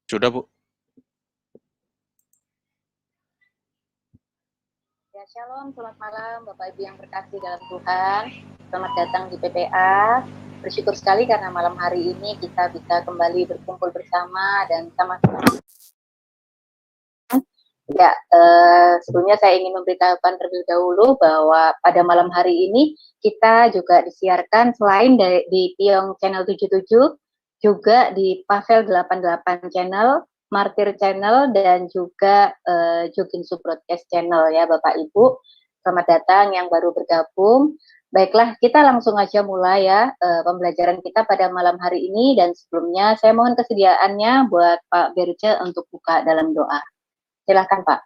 Sudah, Bu. Ya, shalom, selamat malam Bapak Ibu yang berkasih dalam Tuhan. Selamat datang di PPA. Bersyukur sekali karena malam hari ini kita bisa kembali berkumpul bersama dan sama-sama. Ya, sebelumnya saya ingin memberitahukan terlebih dahulu bahwa pada malam hari ini kita juga disiarkan selain di Piong Channel 77, juga di Pavel 88 Channel, Martir Channel, dan juga Joginsu Broadcast Channel ya Bapak Ibu. Selamat datang yang baru bergabung. Baiklah, kita langsung aja mulai ya pembelajaran kita pada malam hari ini, dan sebelumnya saya mohon kesediaannya buat Pak Berce untuk buka dalam doa. Silakan Pak.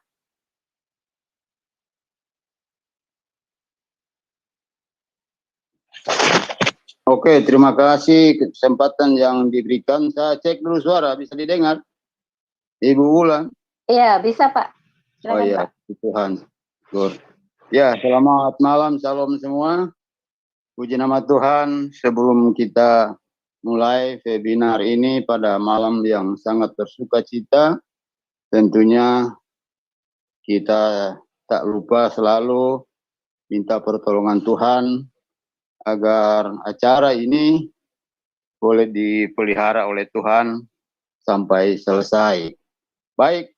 Oke, terima kasih kesempatan yang diberikan. Saya cek dulu suara, bisa didengar? Ibu Wulan? Iya, bisa Pak. Silakan, Oh iya, Pak. Tuhan. Good. Ya, selamat malam, salam semua. Puji nama Tuhan, sebelum kita mulai webinar ini pada malam yang sangat bersuka cita, tentunya kita tak lupa selalu minta pertolongan Tuhan agar acara ini boleh dipelihara oleh Tuhan sampai selesai. Baik,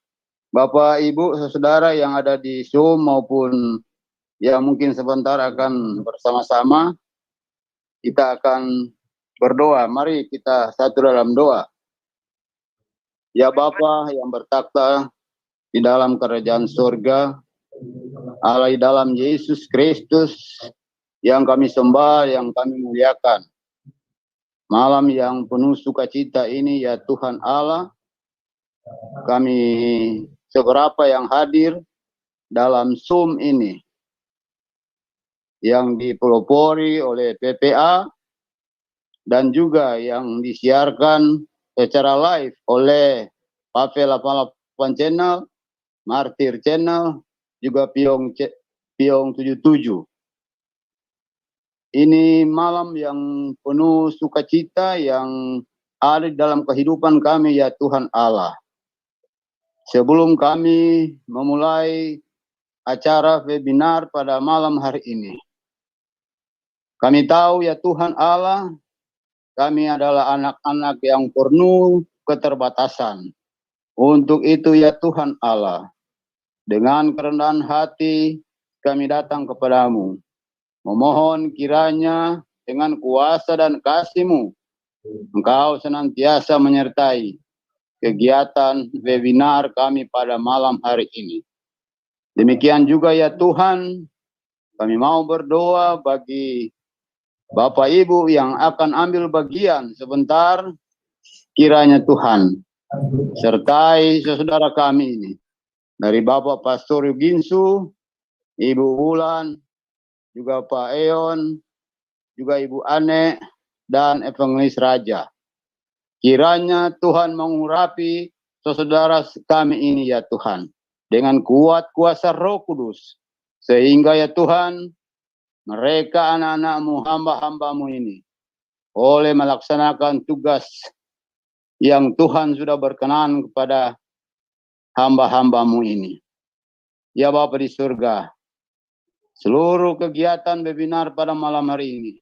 Bapak, Ibu, saudara yang ada di Zoom maupun yang mungkin sebentar akan bersama-sama, kita akan berdoa. Mari kita satu dalam doa. Ya Bapa yang bertakhta di dalam kerajaan surga, Allah di dalam Yesus Kristus yang kami sembah, yang kami muliakan. Malam yang penuh sukacita ini ya Tuhan Allah, kami seberapa yang hadir dalam Zoom ini yang dipelopori oleh PPA dan juga yang disiarkan secara live oleh Pavel 88 Channel, Martir Channel, juga Piong 77. Ini malam yang penuh sukacita yang ada dalam kehidupan kami ya Tuhan Allah. Sebelum kami memulai acara webinar pada malam hari ini, kami tahu ya Tuhan Allah, kami adalah anak-anak yang penuh keterbatasan. Untuk itu ya Tuhan Allah, dengan kerendahan hati kami datang kepadamu, memohon kiranya dengan kuasa dan kasih-Mu, Engkau senantiasa menyertai kegiatan webinar kami pada malam hari ini. Demikian juga ya Tuhan, kami mau berdoa bagi Bapak Ibu yang akan ambil bagian sebentar, kiranya Tuhan sertai saudara kami ini, dari Bapak Pastor Joginsu, Ibu Wulan, juga Pak Eon, juga Ibu Ane, dan Evangelis Raja. Kiranya Tuhan mengurapi saudara kami ini ya Tuhan, dengan kuat kuasa Roh Kudus, sehingga ya Tuhan, mereka anak-anak-Mu, hamba-hamba-Mu ini, boleh melaksanakan tugas yang Tuhan sudah berkenan kepada hamba-hamba-Mu ini. Ya Bapa di surga, seluruh kegiatan webinar pada malam hari ini,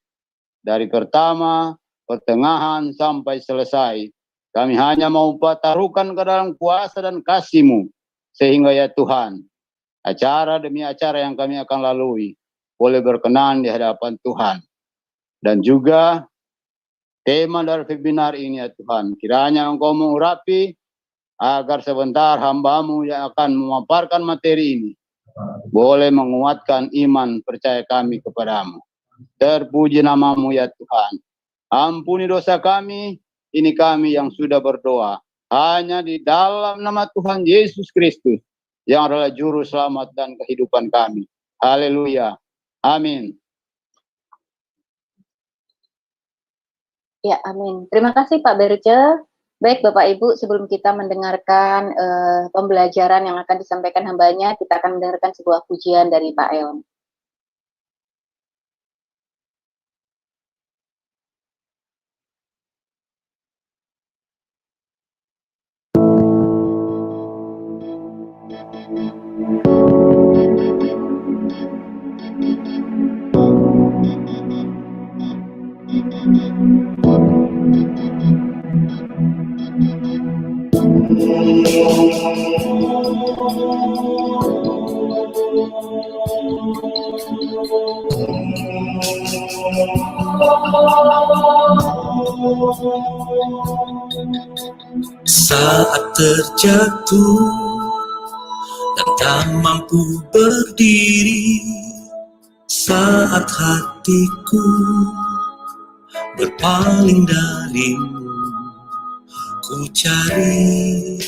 dari pertama, pertengahan, sampai selesai, kami hanya mau taruhkan ke dalam kuasa dan kasih-Mu, sehingga ya Tuhan, acara demi acara yang kami akan lalui, boleh berkenan di hadapan Tuhan. Dan juga tema dari webinar ini ya Tuhan, kiranya Engkau mengurapi agar sebentar hamba-Mu yang akan memaparkan materi ini boleh menguatkan iman percaya kami kepadamu. Terpuji nama-Mu ya Tuhan. Ampuni dosa kami, ini kami yang sudah berdoa hanya di dalam nama Tuhan Yesus Kristus yang adalah juru selamat dan kehidupan kami. Haleluya. Amin. Ya, amin. Terima kasih Pak Berce. Baik Bapak Ibu, sebelum kita mendengarkan pembelajaran yang akan disampaikan hambanya, kita akan mendengarkan sebuah pujian dari Pak Eon. Saat terjatuh dan tak mampu berdiri, saat hatiku berpaling darimu, ku cari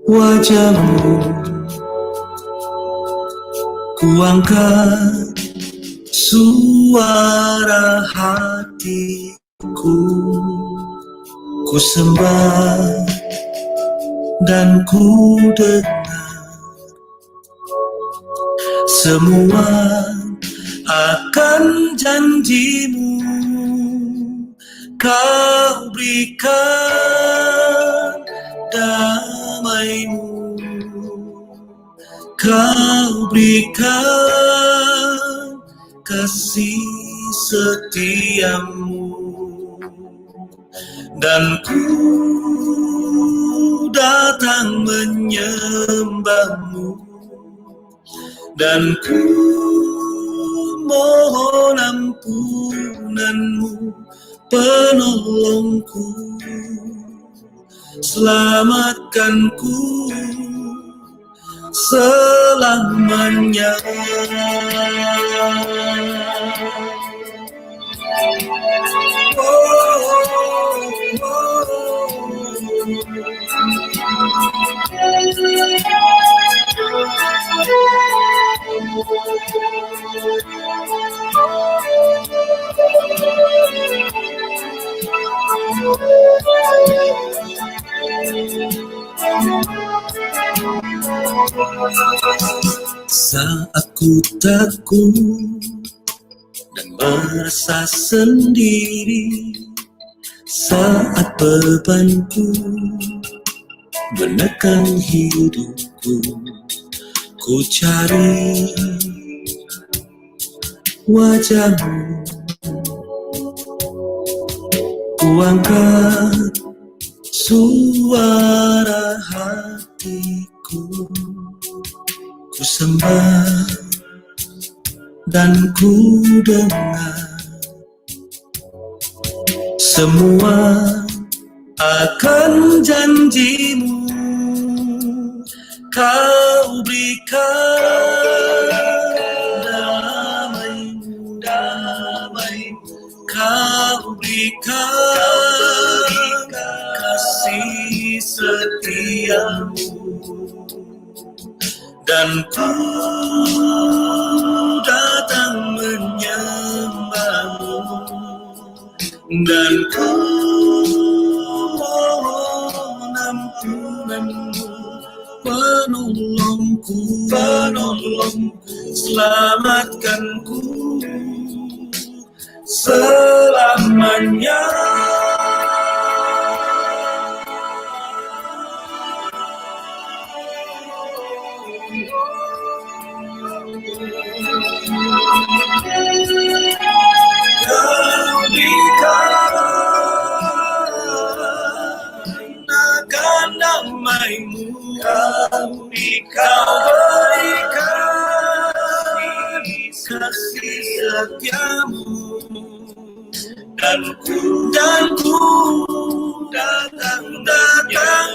wajahmu, ku angkat suara hatiku, ku sembah dan ku dengar semua akan janjimu. Kau berikan damai-Mu, Kau berikan kasih setia-Mu, dan ku datang menyembah-Mu, dan ku mohon ampunan-Mu, penolongku, selamatkanku selamanya. Saat ku takut dan merasa sendiri, saat bebanku menekan hidupku, ku cari wajah-Mu, ku angkat suara hatiku, ku sembah dan ku dengar semua akan janji-Mu. Kau berikan damai-Mu, Kau berikan kasih setia-Mu, dan ku datang menyembah-Mu, dan ku mohon ampunan-Mu, penolongku, selamatkanku selamanya. Kau dikarenakan damai-Mu, Kau berikan kasih setia-Mu, dan ku datang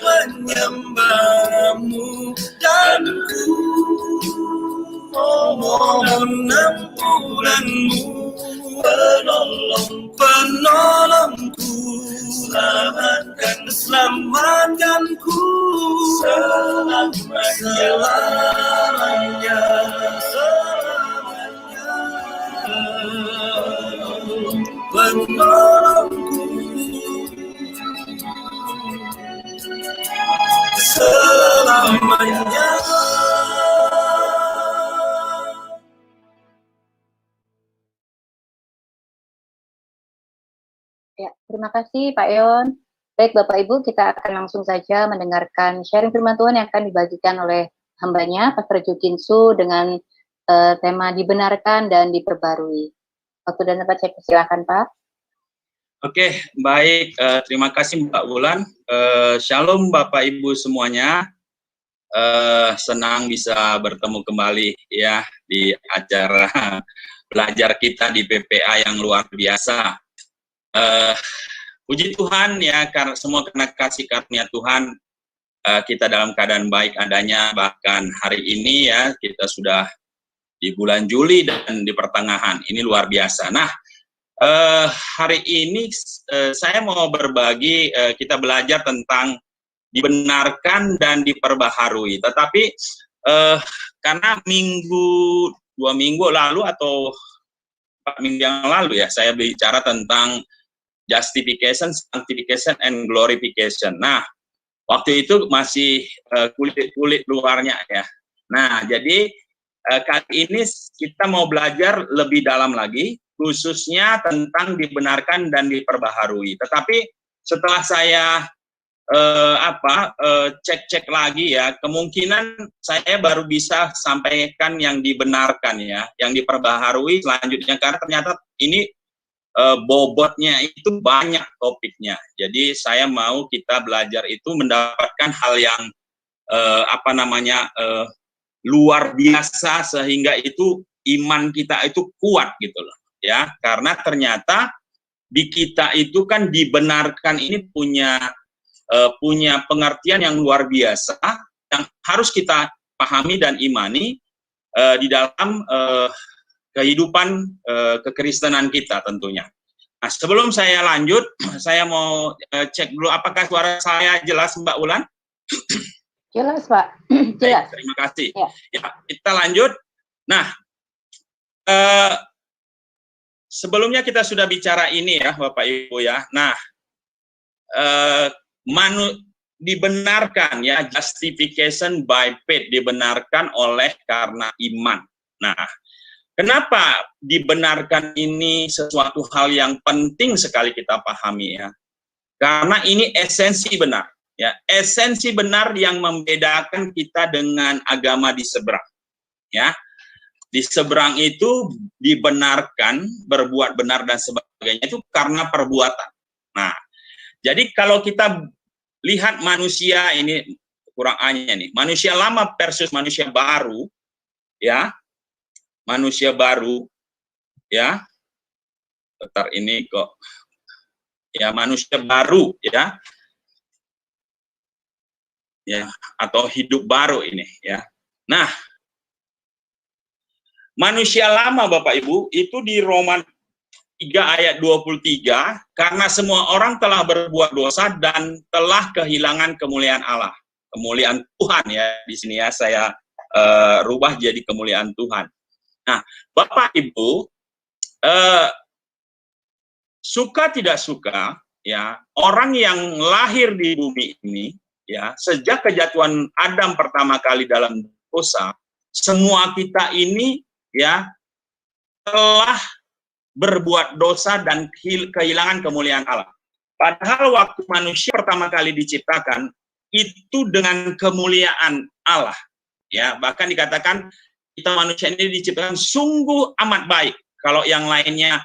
menyembah-Mu, dan ku mohon ampunan-Mu, penolongku, selamatkanku selamanya. Penolongku selamanya. Ya, terima kasih Pak Yon. Baik Bapak Ibu, kita akan langsung saja mendengarkan sharing firman Tuhan yang akan dibagikan oleh hambanya, Pastor Jukinsu, dengan tema dibenarkan dan diperbarui. Waktu dan tempat saya persilakan, Pak. Oke, baik. Terima kasih Mbak Wulan. Shalom Bapak Ibu semuanya. Senang bisa bertemu kembali ya di acara belajar kita di PPA yang luar biasa. Puji Tuhan ya, karena semua kena kasih karunia Tuhan, kita dalam keadaan baik adanya. Bahkan hari ini ya, kita sudah di bulan Juli dan di pertengahan. Ini luar biasa. Nah, hari ini saya mau berbagi, kita belajar tentang dibenarkan dan diperbaharui. Tetapi karena 2 minggu lalu atau 4 minggu yang lalu ya, saya bicara tentang justification, sanctification, and glorification. Nah, waktu itu masih kulit luarnya ya. Nah, jadi kali ini kita mau belajar lebih dalam lagi, khususnya tentang dibenarkan dan diperbaharui. Tetapi setelah saya cek lagi ya, kemungkinan saya baru bisa sampaikan yang dibenarkan ya, yang diperbaharui selanjutnya, karena ternyata ini bobotnya itu banyak topiknya. Jadi saya mau kita belajar itu mendapatkan hal yang luar biasa, sehingga itu iman kita itu kuat gitu loh ya, karena ternyata di kita itu kan dibenarkan ini punya pengertian yang luar biasa yang harus kita pahami dan imani di dalam kehidupan kekristenan kita tentunya. Nah, sebelum saya lanjut, saya mau cek dulu apakah suara saya jelas, Mbak Wulan? Jelas, Pak. Jelas. Terima kasih. Ya. Ya, kita lanjut. Nah, sebelumnya kita sudah bicara ini ya, Bapak Ibu ya. Nah, dibenarkan ya, justification by faith, dibenarkan oleh karena iman. Nah, kenapa dibenarkan ini sesuatu hal yang penting sekali kita pahami ya? Karena ini esensi benar ya, esensi benar yang membedakan kita dengan agama di seberang ya. Di seberang itu dibenarkan, berbuat benar dan sebagainya itu karena perbuatan. Nah, jadi kalau kita lihat manusia ini kekurangannya nih, manusia lama versus manusia baru, ya, manusia baru, ya, bentar ini kok, ya manusia baru, ya, atau hidup baru ini, ya. Nah, manusia lama Bapak Ibu itu di Roma 3 ayat 23, karena semua orang telah berbuat dosa dan telah kehilangan kemuliaan Allah. Kemuliaan Tuhan ya, di sini ya saya rubah jadi kemuliaan Tuhan. Nah, Bapak Ibu, suka tidak suka ya, orang yang lahir di bumi ini ya, sejak kejatuhan Adam pertama kali dalam dosa, semua kita ini ya telah berbuat dosa dan kehilangan kemuliaan Allah. Padahal waktu manusia pertama kali diciptakan itu dengan kemuliaan Allah. Ya, bahkan dikatakan kita manusia ini diciptakan sungguh amat baik. Kalau yang lainnya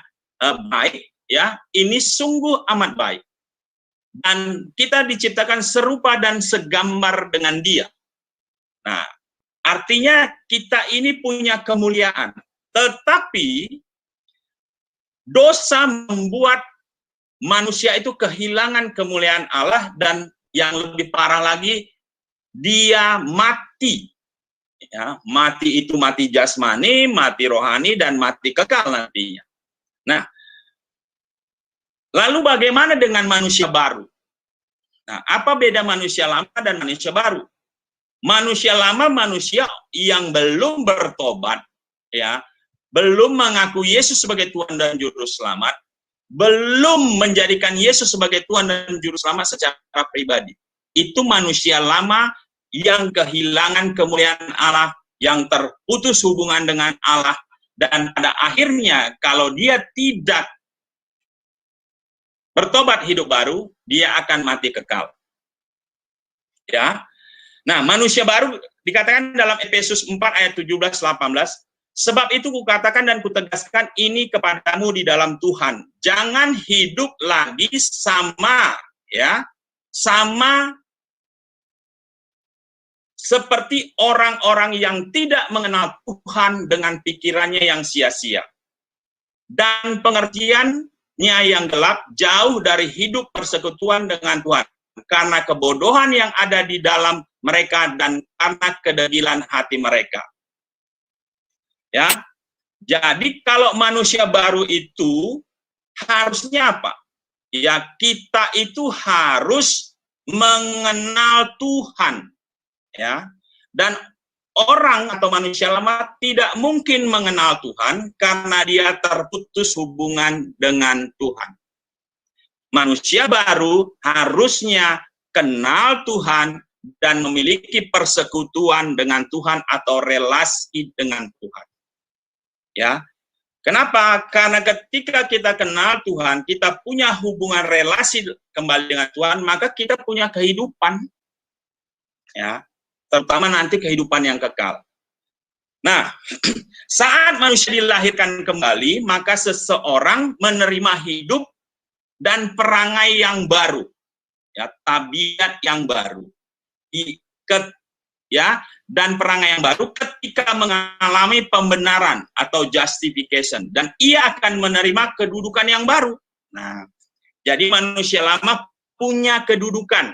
baik, ya, ini sungguh amat baik. Dan kita diciptakan serupa dan segambar dengan Dia. Nah, artinya kita ini punya kemuliaan. Tetapi dosa membuat manusia itu kehilangan kemuliaan Allah, dan yang lebih parah lagi, dia mati. Ya, mati itu mati jasmani, mati rohani, dan mati kekal nantinya. Nah, lalu bagaimana dengan manusia baru? Nah, apa beda manusia lama dan manusia baru? Manusia lama manusia yang belum bertobat, ya, belum mengaku Yesus sebagai Tuhan dan Juru Selamat, belum menjadikan Yesus sebagai Tuhan dan Juru Selamat secara pribadi. Itu manusia lama yang kehilangan kemuliaan Allah, yang terputus hubungan dengan Allah, dan pada akhirnya kalau dia tidak bertobat hidup baru, dia akan mati kekal. Ya. Nah, manusia baru dikatakan dalam Efesus 4 ayat 17-18, Sebab itu kukatakan dan kutegaskan ini kepadamu di dalam Tuhan. Jangan hidup lagi sama seperti orang-orang yang tidak mengenal Tuhan dengan pikirannya yang sia-sia dan pengertiannya yang gelap, jauh dari hidup persekutuan dengan Tuhan karena kebodohan yang ada di dalam mereka dan karena kedegilan hati mereka. Ya. Jadi kalau manusia baru itu harusnya apa? Ya, kita itu harus mengenal Tuhan. Ya. Dan orang atau manusia lama tidak mungkin mengenal Tuhan karena dia terputus hubungan dengan Tuhan. Manusia baru harusnya kenal Tuhan dan memiliki persekutuan dengan Tuhan atau relasi dengan Tuhan. Ya. Kenapa? Karena ketika kita kenal Tuhan, kita punya hubungan relasi kembali dengan Tuhan, maka kita punya kehidupan. Ya. Terutama nanti kehidupan yang kekal. Nah, saat manusia dilahirkan kembali, maka seseorang menerima hidup dan perangai yang baru, ya, tabiat yang baru, dan perangai yang baru ketika mengalami pembenaran atau justification, dan ia akan menerima kedudukan yang baru. Nah, jadi manusia lama punya kedudukan.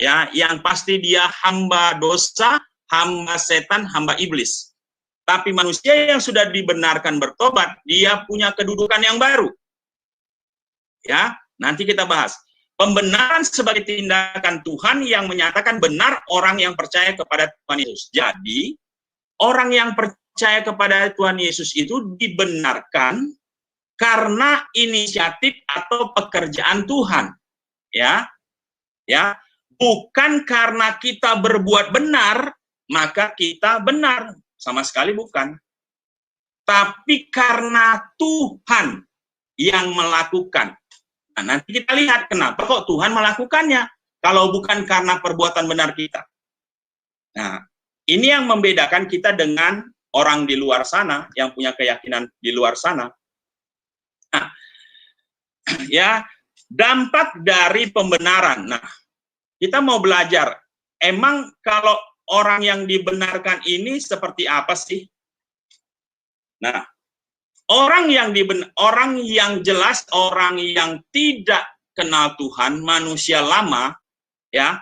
Ya, yang pasti dia hamba dosa, hamba setan, hamba iblis. Tapi manusia yang sudah dibenarkan bertobat, dia punya kedudukan yang baru. Ya, nanti kita bahas. Pembenaran sebagai tindakan Tuhan yang menyatakan benar orang yang percaya kepada Tuhan Yesus. Jadi, orang yang percaya kepada Tuhan Yesus itu dibenarkan karena inisiatif atau pekerjaan Tuhan. Ya. Ya. Bukan karena kita berbuat benar, maka kita benar. Sama sekali bukan. Tapi karena Tuhan yang melakukan. Nah, nanti kita lihat kenapa kok Tuhan melakukannya. Kalau bukan karena perbuatan benar kita. Nah, ini yang membedakan kita dengan orang di luar sana, yang punya keyakinan di luar sana. Nah, ya, dampak dari pembenaran. Nah, kita mau belajar, emang kalau orang yang dibenarkan ini seperti apa sih? Nah, orang yang jelas, orang yang tidak kenal Tuhan, manusia lama, ya,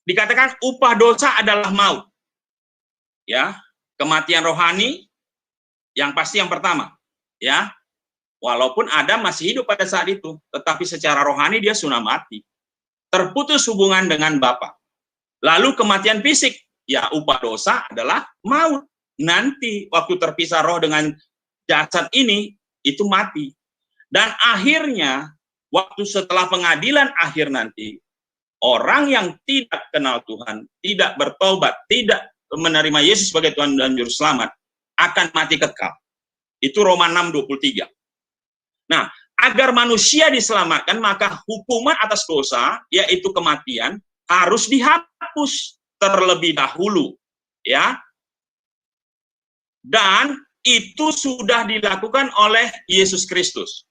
dikatakan upah dosa adalah maut. Ya, kematian rohani, yang pasti yang pertama, ya. Walaupun Adam masih hidup pada saat itu, tetapi secara rohani dia sudah mati. Terputus hubungan dengan Bapa. Lalu kematian fisik, ya upah dosa adalah maut. Nanti waktu terpisah roh dengan jasad ini, itu mati. Dan akhirnya, waktu setelah pengadilan akhir nanti, orang yang tidak kenal Tuhan, tidak bertobat, tidak menerima Yesus sebagai Tuhan dan Juru Selamat, akan mati kekal. Itu Roma 6:23. Nah, agar manusia diselamatkan, maka hukuman atas dosa, yaitu kematian, harus dihapus terlebih dahulu. Ya. Dan itu sudah dilakukan oleh Yesus Kristus.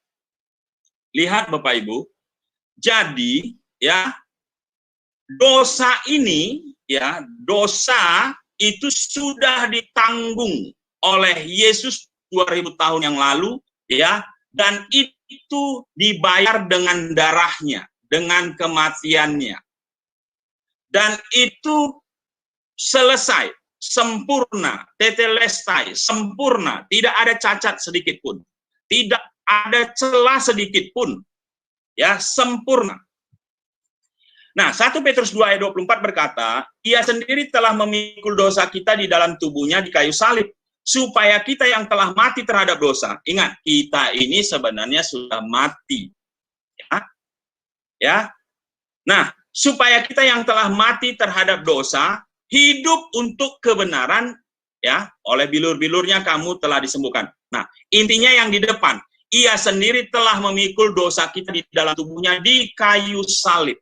Lihat Bapak Ibu. Jadi, ya, dosa ini, ya, dosa itu sudah ditanggung oleh Yesus 2000 tahun yang lalu, ya. Dan itu dibayar dengan darahnya, dengan kematiannya. Dan itu selesai, sempurna, tetelestai, sempurna, tidak ada cacat sedikit pun. Tidak ada celah sedikit pun. Ya, sempurna. Nah, 1 Petrus 2 ayat 24 berkata, ia sendiri telah memikul dosa kita di dalam tubuhnya di kayu salib, supaya kita yang telah mati terhadap dosa, ingat, kita ini sebenarnya sudah mati. Ya. Nah, supaya kita yang telah mati terhadap dosa, hidup untuk kebenaran, ya, oleh bilur-bilurnya kamu telah disembuhkan. Nah, intinya yang di depan, ia sendiri telah memikul dosa kita di dalam tubuhnya di kayu salib.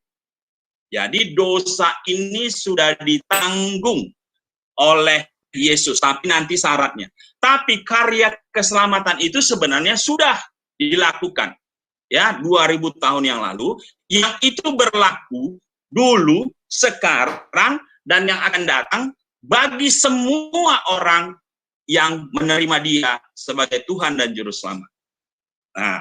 Jadi dosa ini sudah ditanggung oleh Yesus, tapi nanti syaratnya. Tapi karya keselamatan itu sebenarnya sudah dilakukan ya 2000 tahun yang lalu, yang itu berlaku dulu, sekarang, dan yang akan datang bagi semua orang yang menerima Dia sebagai Tuhan dan Juru Selamat. Nah,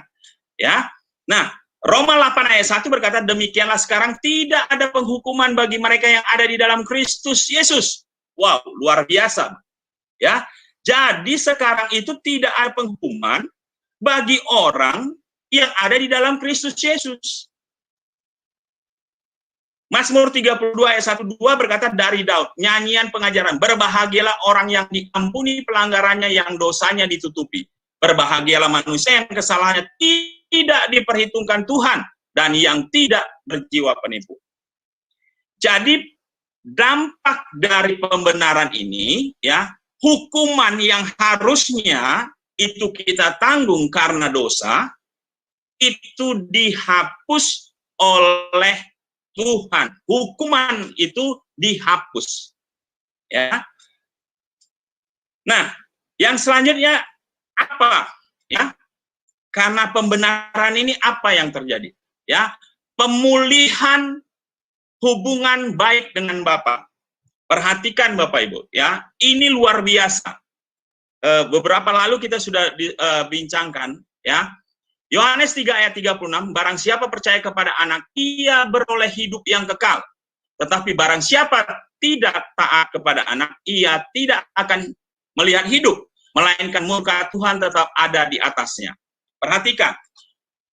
ya. Nah, Roma 8 ayat 1 berkata, demikianlah sekarang tidak ada penghukuman bagi mereka yang ada di dalam Kristus Yesus. Wow, luar biasa. Ya. Jadi sekarang itu tidak ada penghukuman bagi orang yang ada di dalam Kristus Yesus. Mazmur 32 ayat 1-2 berkata dari Daud, nyanyian pengajaran, berbahagialah orang yang diampuni pelanggarannya, yang dosanya ditutupi. Berbahagialah manusia yang kesalahannya tidak diperhitungkan Tuhan, dan yang tidak berjiwa penipu. Jadi dampak dari pembenaran ini, ya, hukuman yang harusnya itu kita tanggung karena dosa, itu dihapus oleh Tuhan. Hukuman itu dihapus. Ya. Nah, yang selanjutnya apa? Ya. Karena pembenaran ini apa yang terjadi? Ya. Pemulihan hubungan baik dengan Bapa. Perhatikan Bapak Ibu, ya. Ini luar biasa. Beberapa lalu kita sudah bincangkan, ya. Yohanes 3 ayat 36, barang siapa percaya kepada anak, ia beroleh hidup yang kekal. Tetapi barang siapa tidak taat kepada anak, ia tidak akan melihat hidup, melainkan murka Tuhan tetap ada di atasnya. Perhatikan,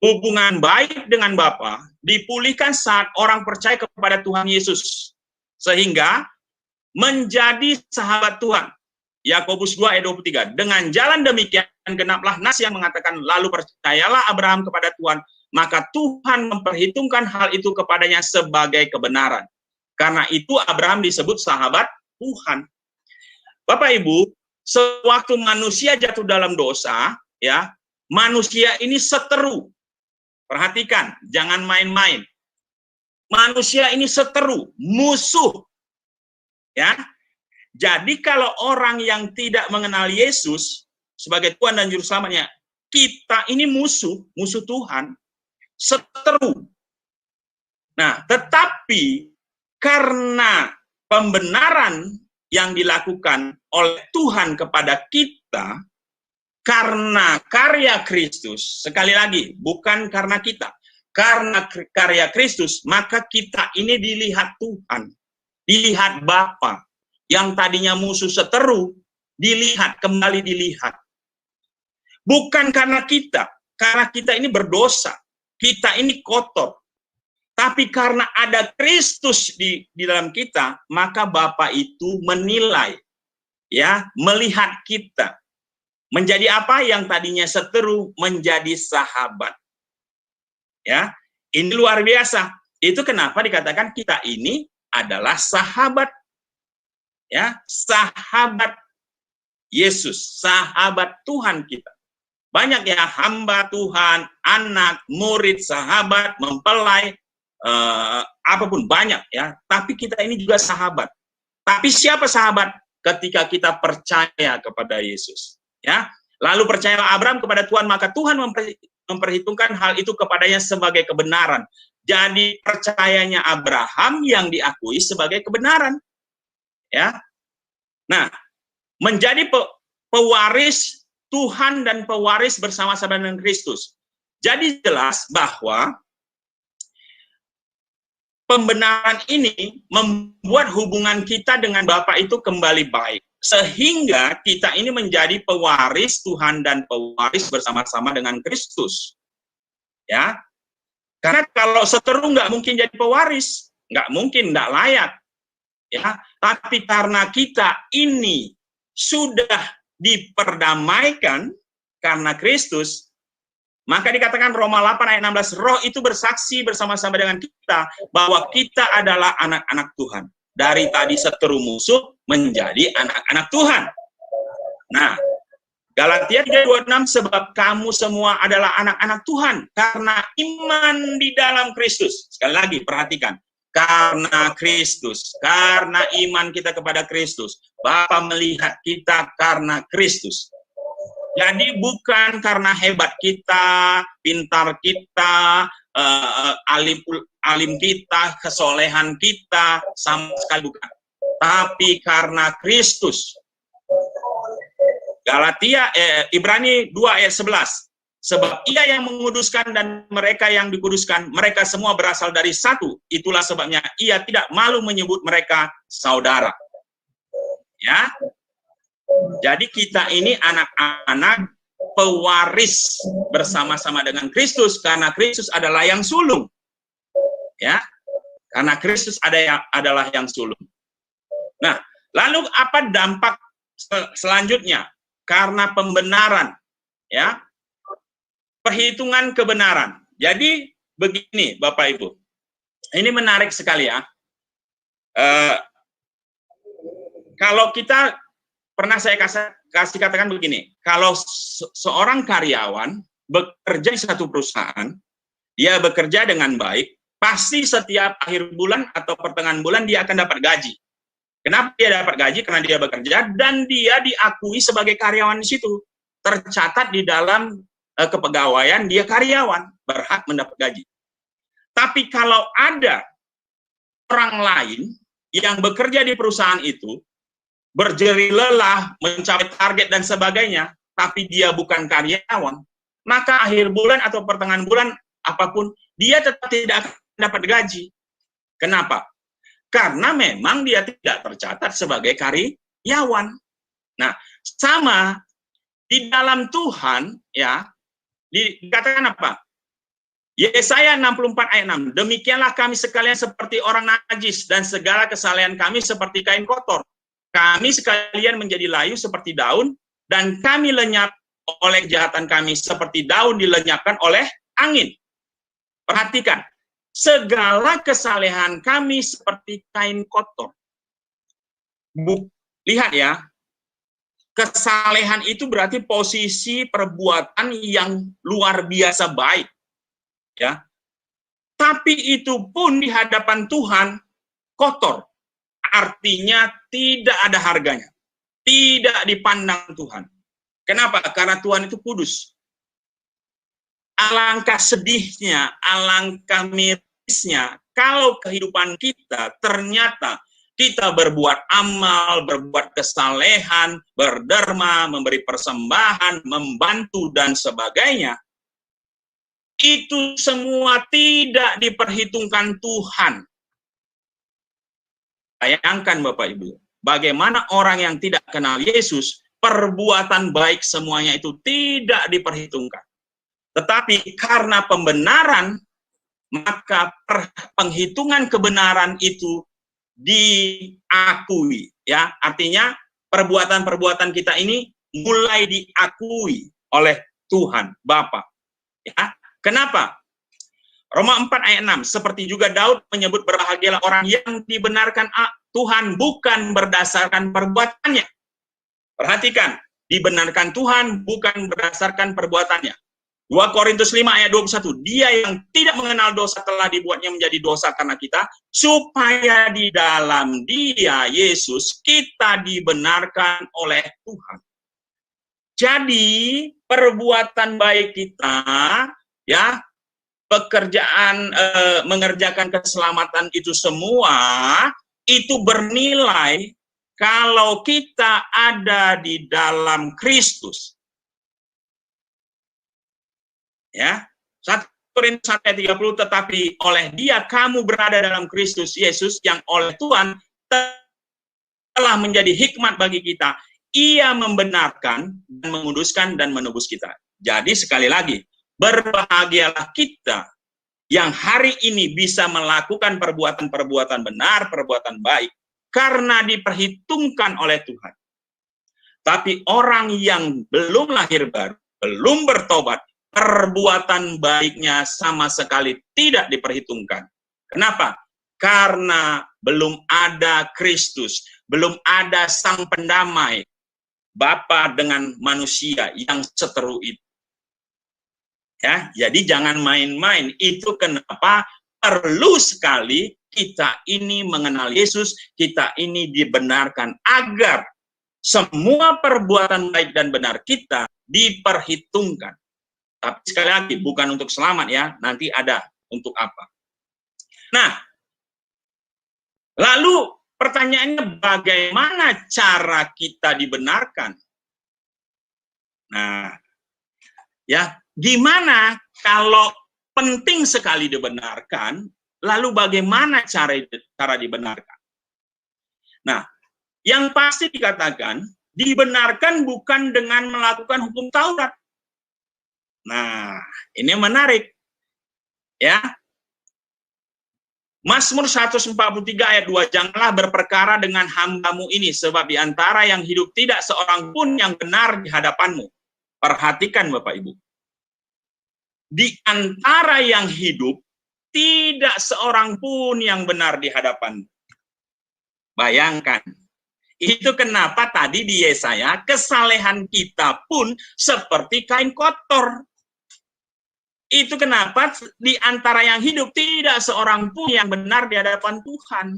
hubungan baik dengan Bapa dipulihkan saat orang percaya kepada Tuhan Yesus. Sehingga menjadi sahabat Tuhan. Yakobus 2 ayat 23. Dengan jalan demikian genaplah nas yang mengatakan, lalu percayalah Abraham kepada Tuhan, maka Tuhan memperhitungkan hal itu kepadanya sebagai kebenaran. Karena itu Abraham disebut sahabat Tuhan. Bapak Ibu, sewaktu manusia jatuh dalam dosa, ya, manusia ini seteru. Perhatikan, jangan main-main. Manusia ini seteru, musuh. Ya. Jadi kalau orang yang tidak mengenal Yesus sebagai Tuhan dan Juru Selamatnya, kita ini musuh Tuhan, seteru. Nah, tetapi karena pembenaran yang dilakukan oleh Tuhan kepada kita, karena karya Kristus, sekali lagi, bukan karena kita, karena karya Kristus, maka kita ini dilihat Tuhan, dilihat Bapa. Yang tadinya musuh seteru, kembali dilihat. Bukan karena kita ini berdosa, kita ini kotor. Tapi karena ada Kristus di dalam kita, maka Bapa itu menilai, ya, melihat kita. Menjadi apa? Yang tadinya seteru, menjadi sahabat. Ya, ini luar biasa. Itu kenapa dikatakan kita ini adalah sahabat. Ya, sahabat Yesus, sahabat Tuhan kita. Banyak ya, hamba Tuhan, anak, murid, sahabat, mempelai, apapun banyak ya. Tapi kita ini juga sahabat. Tapi siapa sahabat? Ketika kita percaya kepada Yesus. Ya, lalu percayalah Abraham kepada Tuhan, maka Tuhan memperhitungkan hal itu kepadanya sebagai kebenaran. Jadi percayanya Abraham yang diakui sebagai kebenaran. Ya, nah, menjadi pewaris Tuhan dan pewaris bersama-sama dengan Kristus. Jadi jelas bahwa pembenaran ini membuat hubungan kita dengan Bapa itu kembali baik, sehingga kita ini menjadi pewaris Tuhan dan pewaris bersama-sama dengan Kristus. Ya, karena kalau seteru nggak mungkin jadi pewaris, nggak mungkin, nggak layak. Ya, tapi karena kita ini sudah diperdamaikan karena Kristus, maka dikatakan Roma 8 ayat 16, roh itu bersaksi bersama-sama dengan kita bahwa kita adalah anak-anak Tuhan. Dari tadi seteru musuh menjadi anak-anak Tuhan. Nah, Galatia 3:26, sebab kamu semua adalah anak-anak Tuhan karena iman di dalam Kristus. Sekali lagi perhatikan, karena Kristus, karena iman kita kepada Kristus. Bapa melihat kita karena Kristus. Jadi bukan karena hebat kita, pintar kita, alim kita, kesolehan kita, sama sekali bukan. Tapi karena Kristus. Ibrani 2 ayat 11. Sebab ia yang menguduskan dan mereka yang dikuduskan, mereka semua berasal dari satu. Itulah sebabnya ia tidak malu menyebut mereka saudara. Ya. Jadi kita ini anak-anak pewaris bersama-sama dengan Kristus, karena Kristus adalah yang sulung. Ya. Karena Kristus adalah yang sulung. Nah, lalu apa dampak selanjutnya? Karena pembenaran, ya. Perhitungan kebenaran. Jadi begini Bapak Ibu, ini menarik sekali ya. Kalau kita pernah saya kasih katakan begini, kalau seorang karyawan bekerja di satu perusahaan, dia bekerja dengan baik, pasti setiap akhir bulan atau pertengahan bulan dia akan dapat gaji. Kenapa dia dapat gaji? Karena dia bekerja dan dia diakui sebagai karyawan di situ, tercatat di dalam kepegawaian dia karyawan, berhak mendapat gaji. Tapi kalau ada orang lain yang bekerja di perusahaan itu, berjeri lelah, mencapai target dan sebagainya, tapi dia bukan karyawan, maka akhir bulan atau pertengahan bulan apapun, dia tetap tidak akan dapat gaji. Kenapa? Karena memang dia tidak tercatat sebagai karyawan. Nah, sama di dalam Tuhan, ya, dikatakan apa? Yesaya 64 ayat 6. Demikianlah kami sekalian seperti orang najis dan segala kesalahan kami seperti kain kotor. Kami sekalian menjadi layu seperti daun dan kami lenyap oleh kejahatan kami seperti daun dilenyapkan oleh angin. Perhatikan, segala kesalehan kami seperti kain kotor. Lihat ya. Kesalehan itu berarti posisi perbuatan yang luar biasa baik. Ya. Tapi itu pun di hadapan Tuhan kotor. Artinya tidak ada harganya. Tidak dipandang Tuhan. Kenapa? Karena Tuhan itu kudus. Alangkah sedihnya, alangkah mirisnya kalau kehidupan kita ternyata kita berbuat amal, berbuat kesalehan, berderma, memberi persembahan, membantu, dan sebagainya. Itu semua tidak diperhitungkan Tuhan. Bayangkan Bapak Ibu, bagaimana orang yang tidak kenal Yesus, perbuatan baik semuanya itu tidak diperhitungkan. Tetapi karena pembenaran, maka penghitungan kebenaran itu diakui, ya, artinya perbuatan-perbuatan kita ini mulai diakui oleh Tuhan Bapa. Ya, kenapa? Roma 4 ayat 6, seperti juga Daud menyebut berbahagialah orang yang dibenarkan Tuhan bukan berdasarkan perbuatannya. Perhatikan, dibenarkan Tuhan bukan berdasarkan perbuatannya. 2 Korintus 5 ayat 21, dia yang tidak mengenal dosa telah dibuatnya menjadi dosa karena kita, supaya di dalam dia, Yesus, kita dibenarkan oleh Tuhan. Jadi, perbuatan baik kita, ya, pekerjaan, mengerjakan keselamatan itu semua, itu bernilai kalau kita ada di dalam Kristus. Ya, 1 Korintus 1 ayat 30, tetapi oleh dia kamu berada dalam Kristus Yesus yang oleh Tuhan telah menjadi hikmat bagi kita. Ia membenarkan dan menguduskan dan menebus kita. Jadi sekali lagi, berbahagialah kita yang hari ini bisa melakukan perbuatan-perbuatan benar, perbuatan baik, karena diperhitungkan oleh Tuhan. Tapi orang yang belum lahir baru, belum bertobat, perbuatan baiknya sama sekali tidak diperhitungkan. Kenapa? Karena belum ada Kristus, belum ada Sang Pendamai, Bapa dengan manusia yang seteru itu. Ya, jadi jangan main-main. Itu kenapa perlu sekali kita ini mengenal Yesus, kita ini dibenarkan agar semua perbuatan baik dan benar kita diperhitungkan. Tapi sekali lagi, bukan untuk selamat ya, nanti ada untuk apa. Nah, lalu pertanyaannya bagaimana cara kita dibenarkan? Nah, ya, gimana kalau penting sekali dibenarkan, lalu bagaimana cara dibenarkan? Nah, yang pasti dikatakan, dibenarkan bukan dengan melakukan hukum Taurat. Nah, ini menarik. Ya. Mazmur 143 ayat 2, janganlah berperkara dengan hambamu ini, sebab di antara yang hidup tidak seorang pun yang benar di hadapanmu. Perhatikan Bapak Ibu. Di antara yang hidup, tidak seorang pun yang benar di hadapan. Bayangkan. Itu kenapa tadi di Yesaya, kesalehan kita pun seperti kain kotor. Itu kenapa di antara yang hidup, tidak seorang pun yang benar di hadapan Tuhan.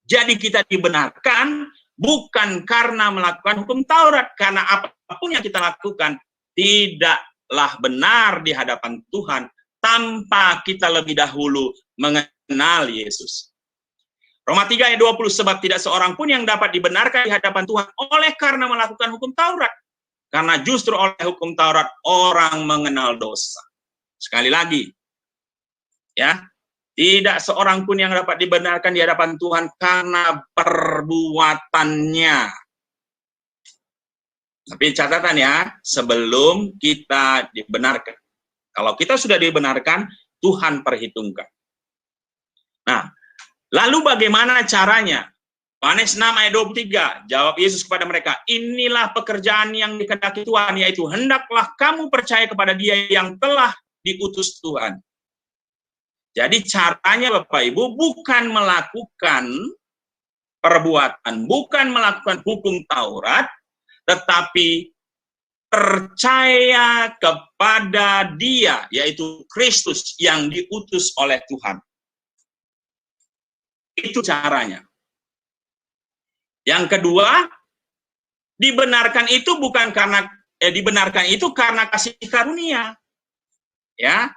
Jadi kita dibenarkan bukan karena melakukan hukum Taurat, karena apapun yang kita lakukan, tidaklah benar di hadapan Tuhan, tanpa kita lebih dahulu mengenal Yesus. Roma 3 ayat 20, sebab tidak seorang pun yang dapat dibenarkan di hadapan Tuhan oleh karena melakukan hukum Taurat. Karena justru oleh hukum Taurat orang mengenal dosa. Sekali lagi, ya, tidak seorang pun yang dapat dibenarkan di hadapan Tuhan karena perbuatannya. Tapi catatan ya, sebelum kita dibenarkan. Kalau kita sudah dibenarkan, Tuhan perhitungkan. Nah, lalu bagaimana caranya? Yohanes 6 ayat 23, jawab Yesus kepada mereka, inilah pekerjaan yang dikehendaki Tuhan, yaitu hendaklah kamu percaya kepada Dia yang telah diutus Tuhan. Jadi caranya Bapak Ibu bukan melakukan perbuatan, bukan melakukan hukum Taurat, tetapi percaya kepada Dia, yaitu Kristus yang diutus oleh Tuhan. Itu caranya. Yang kedua, dibenarkan itu bukan karena dibenarkan itu karena kasih karunia. Ya.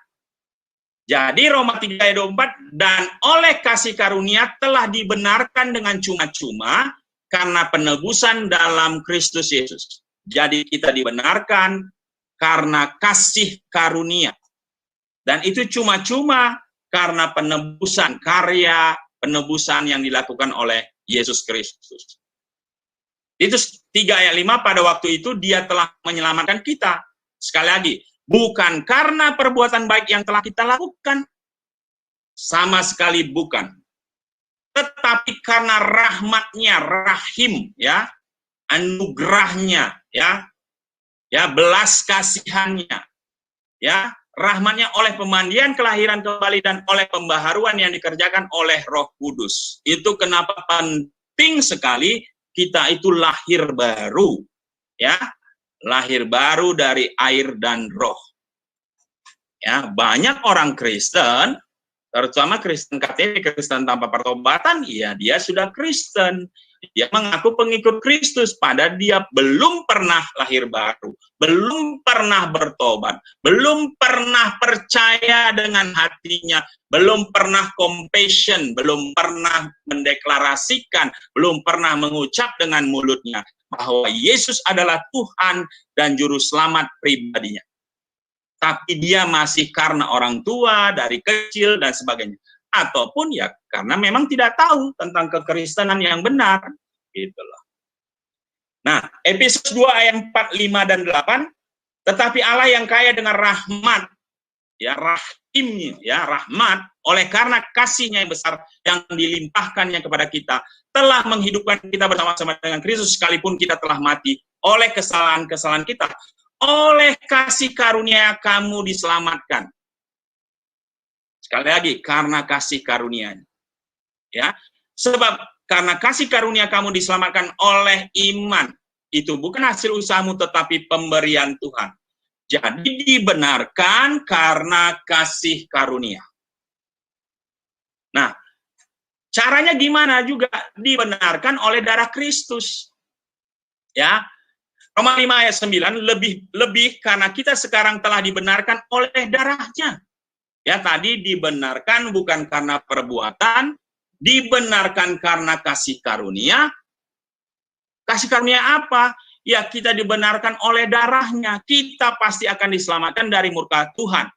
Jadi Roma 3 ayat 24, dan oleh kasih karunia telah dibenarkan dengan cuma-cuma karena penebusan dalam Kristus Yesus. Jadi kita dibenarkan karena kasih karunia. Dan itu cuma-cuma karena penebusan, karya penebusan yang dilakukan oleh Yesus Kristus. Itu 3 ayat 5, pada waktu itu Dia telah menyelamatkan kita. Sekali lagi, bukan karena perbuatan baik yang telah kita lakukan. Sama sekali bukan. Tetapi karena rahmat-Nya, rahim, ya, anugerahnya, ya, belas kasihannya, ya, rahmat-Nya oleh pemandian kelahiran kembali dan oleh pembaharuan yang dikerjakan oleh Roh Kudus. Itu kenapa penting sekali kita itu lahir baru, ya, lahir baru dari air dan Roh. Ya, banyak orang Kristen, terutama Kristen KTP, Kristen tanpa pertobatan, ya dia sudah Kristen. Dia mengaku pengikut Kristus, padahal dia belum pernah lahir baru, belum pernah bertobat, belum pernah percaya dengan hatinya, belum pernah compassion, belum pernah mendeklarasikan, belum pernah mengucap dengan mulutnya bahwa Yesus adalah Tuhan dan Juru Selamat pribadinya. Tapi dia masih karena orang tua, dari kecil, dan sebagainya. Ataupun ya karena memang tidak tahu tentang kekristenan yang benar. Gitu loh. Nah, Efesus 2 ayat 4, 5, dan 8, tetapi Allah yang kaya dengan rahmat, ya rahimnya, ya rahmat, oleh karena kasihnya yang besar yang dilimpahkannya kepada kita, telah menghidupkan kita bersama-sama dengan Kristus sekalipun kita telah mati oleh kesalahan-kesalahan kita. Oleh kasih karunia kamu diselamatkan. Sekali lagi, karena kasih karunia. Ya, sebab karena kasih karunia kamu diselamatkan oleh iman. Itu bukan hasil usahamu, tetapi pemberian Tuhan. Jadi dibenarkan karena kasih karunia. Nah, Caranya gimana juga? Dibenarkan oleh darah Kristus. Ya. Roma 5 ayat 9 lebih karena kita sekarang telah dibenarkan oleh darahnya. Ya, tadi dibenarkan bukan karena perbuatan, dibenarkan karena kasih karunia. Kasih karunia apa? Ya, kita dibenarkan oleh darahnya. Kita pasti akan diselamatkan dari murka Tuhan.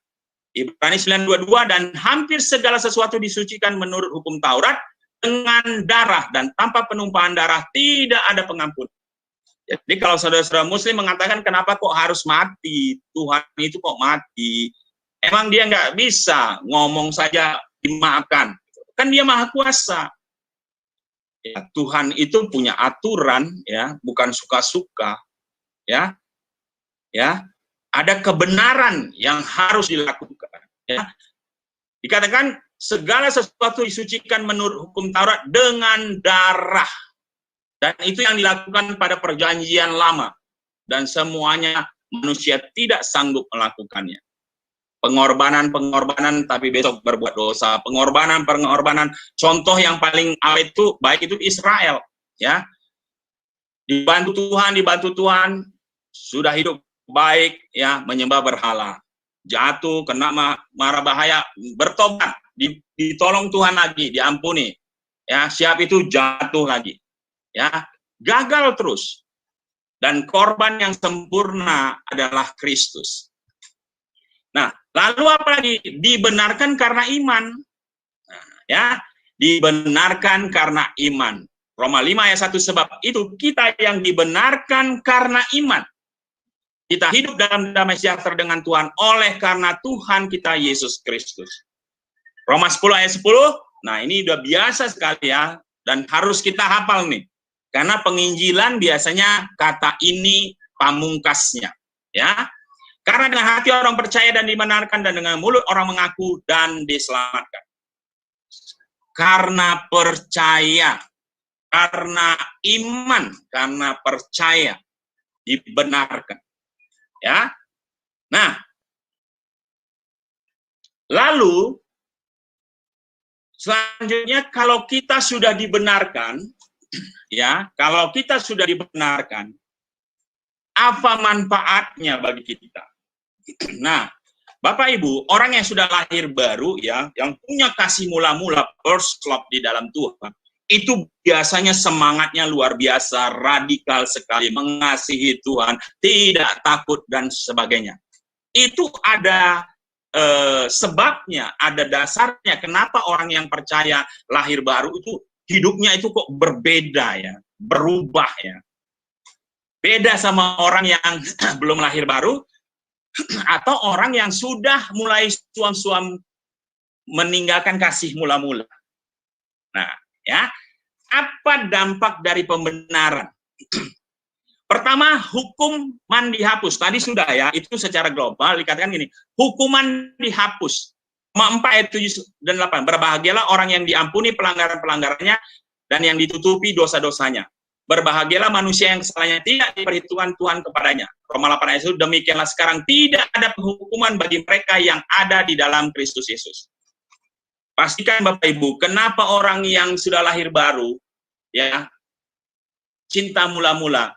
Ibrani 9:22, dan hampir segala sesuatu disucikan menurut hukum Taurat dengan darah, dan tanpa penumpahan darah tidak ada pengampunan. Jadi kalau saudara-saudara muslim mengatakan kenapa kok harus mati, Tuhan itu kok mati, emang dia nggak bisa ngomong saja dimaafkan, kan dia maha kuasa. Ya, Tuhan itu punya aturan, ya, bukan suka-suka, ya, ada kebenaran yang harus dilakukan. Ya. Dikatakan segala sesuatu disucikan menurut hukum Taurat dengan darah. Dan itu yang dilakukan pada perjanjian lama. Dan semuanya manusia tidak sanggup melakukannya. Pengorbanan, tapi besok berbuat dosa. Pengorbanan. Contoh yang paling awet itu, baik itu Israel. Ya. Dibantu Tuhan, sudah hidup baik, ya, menyembah berhala. Jatuh, kena mara bahaya, bertobat, ditolong Tuhan lagi, diampuni. Ya, siap itu jatuh lagi. Ya, gagal terus. Dan korban yang sempurna adalah Kristus. Nah, lalu apa lagi? Dibenarkan karena iman. Nah, ya, dibenarkan karena iman. Roma 5 ayat 1, sebab itu kita yang dibenarkan karena iman. Kita hidup dalam damai sejahtera dengan Tuhan oleh karena Tuhan kita Yesus Kristus. Roma 10 ayat 10, nah ini udah biasa sekali ya, dan harus kita hafal nih. Karena penginjilan biasanya kata ini pamungkasnya, ya. Karena dengan hati orang percaya dan dibenarkan, dan dengan mulut orang mengaku dan diselamatkan. Karena percaya, karena iman, karena percaya dibenarkan, ya. Nah, lalu selanjutnya kalau kita sudah dibenarkan, ya, kalau kita sudah dibenarkan, apa manfaatnya bagi kita? Nah, Bapak Ibu, orang yang sudah lahir baru, ya, yang punya kasih mula-mula, first love di dalam Tuhan, itu biasanya semangatnya luar biasa, radikal sekali, mengasihi Tuhan, tidak takut dan sebagainya. Itu ada sebabnya, ada dasarnya. Kenapa orang yang percaya lahir baru itu hidupnya itu kok berbeda, ya, berubah, ya. Beda sama orang yang belum lahir baru, atau orang yang sudah mulai suam-suam meninggalkan kasih mula-mula. Nah, ya, apa dampak dari pembenaran? Pertama, hukuman dihapus. Tadi sudah, ya, itu secara global dikatakan gini, hukuman dihapus. 4 ayat 7 dan 8, berbahagialah orang yang diampuni pelanggaran-pelanggarannya dan yang ditutupi dosa-dosanya. Berbahagialah manusia yang kesalahannya tidak diperhitungkan Tuhan kepadanya. Roma 8 ayat 1, demikianlah sekarang tidak ada penghukuman bagi mereka yang ada di dalam Kristus Yesus. Pastikan Bapak Ibu, kenapa orang yang sudah lahir baru, ya, cinta mula-mula,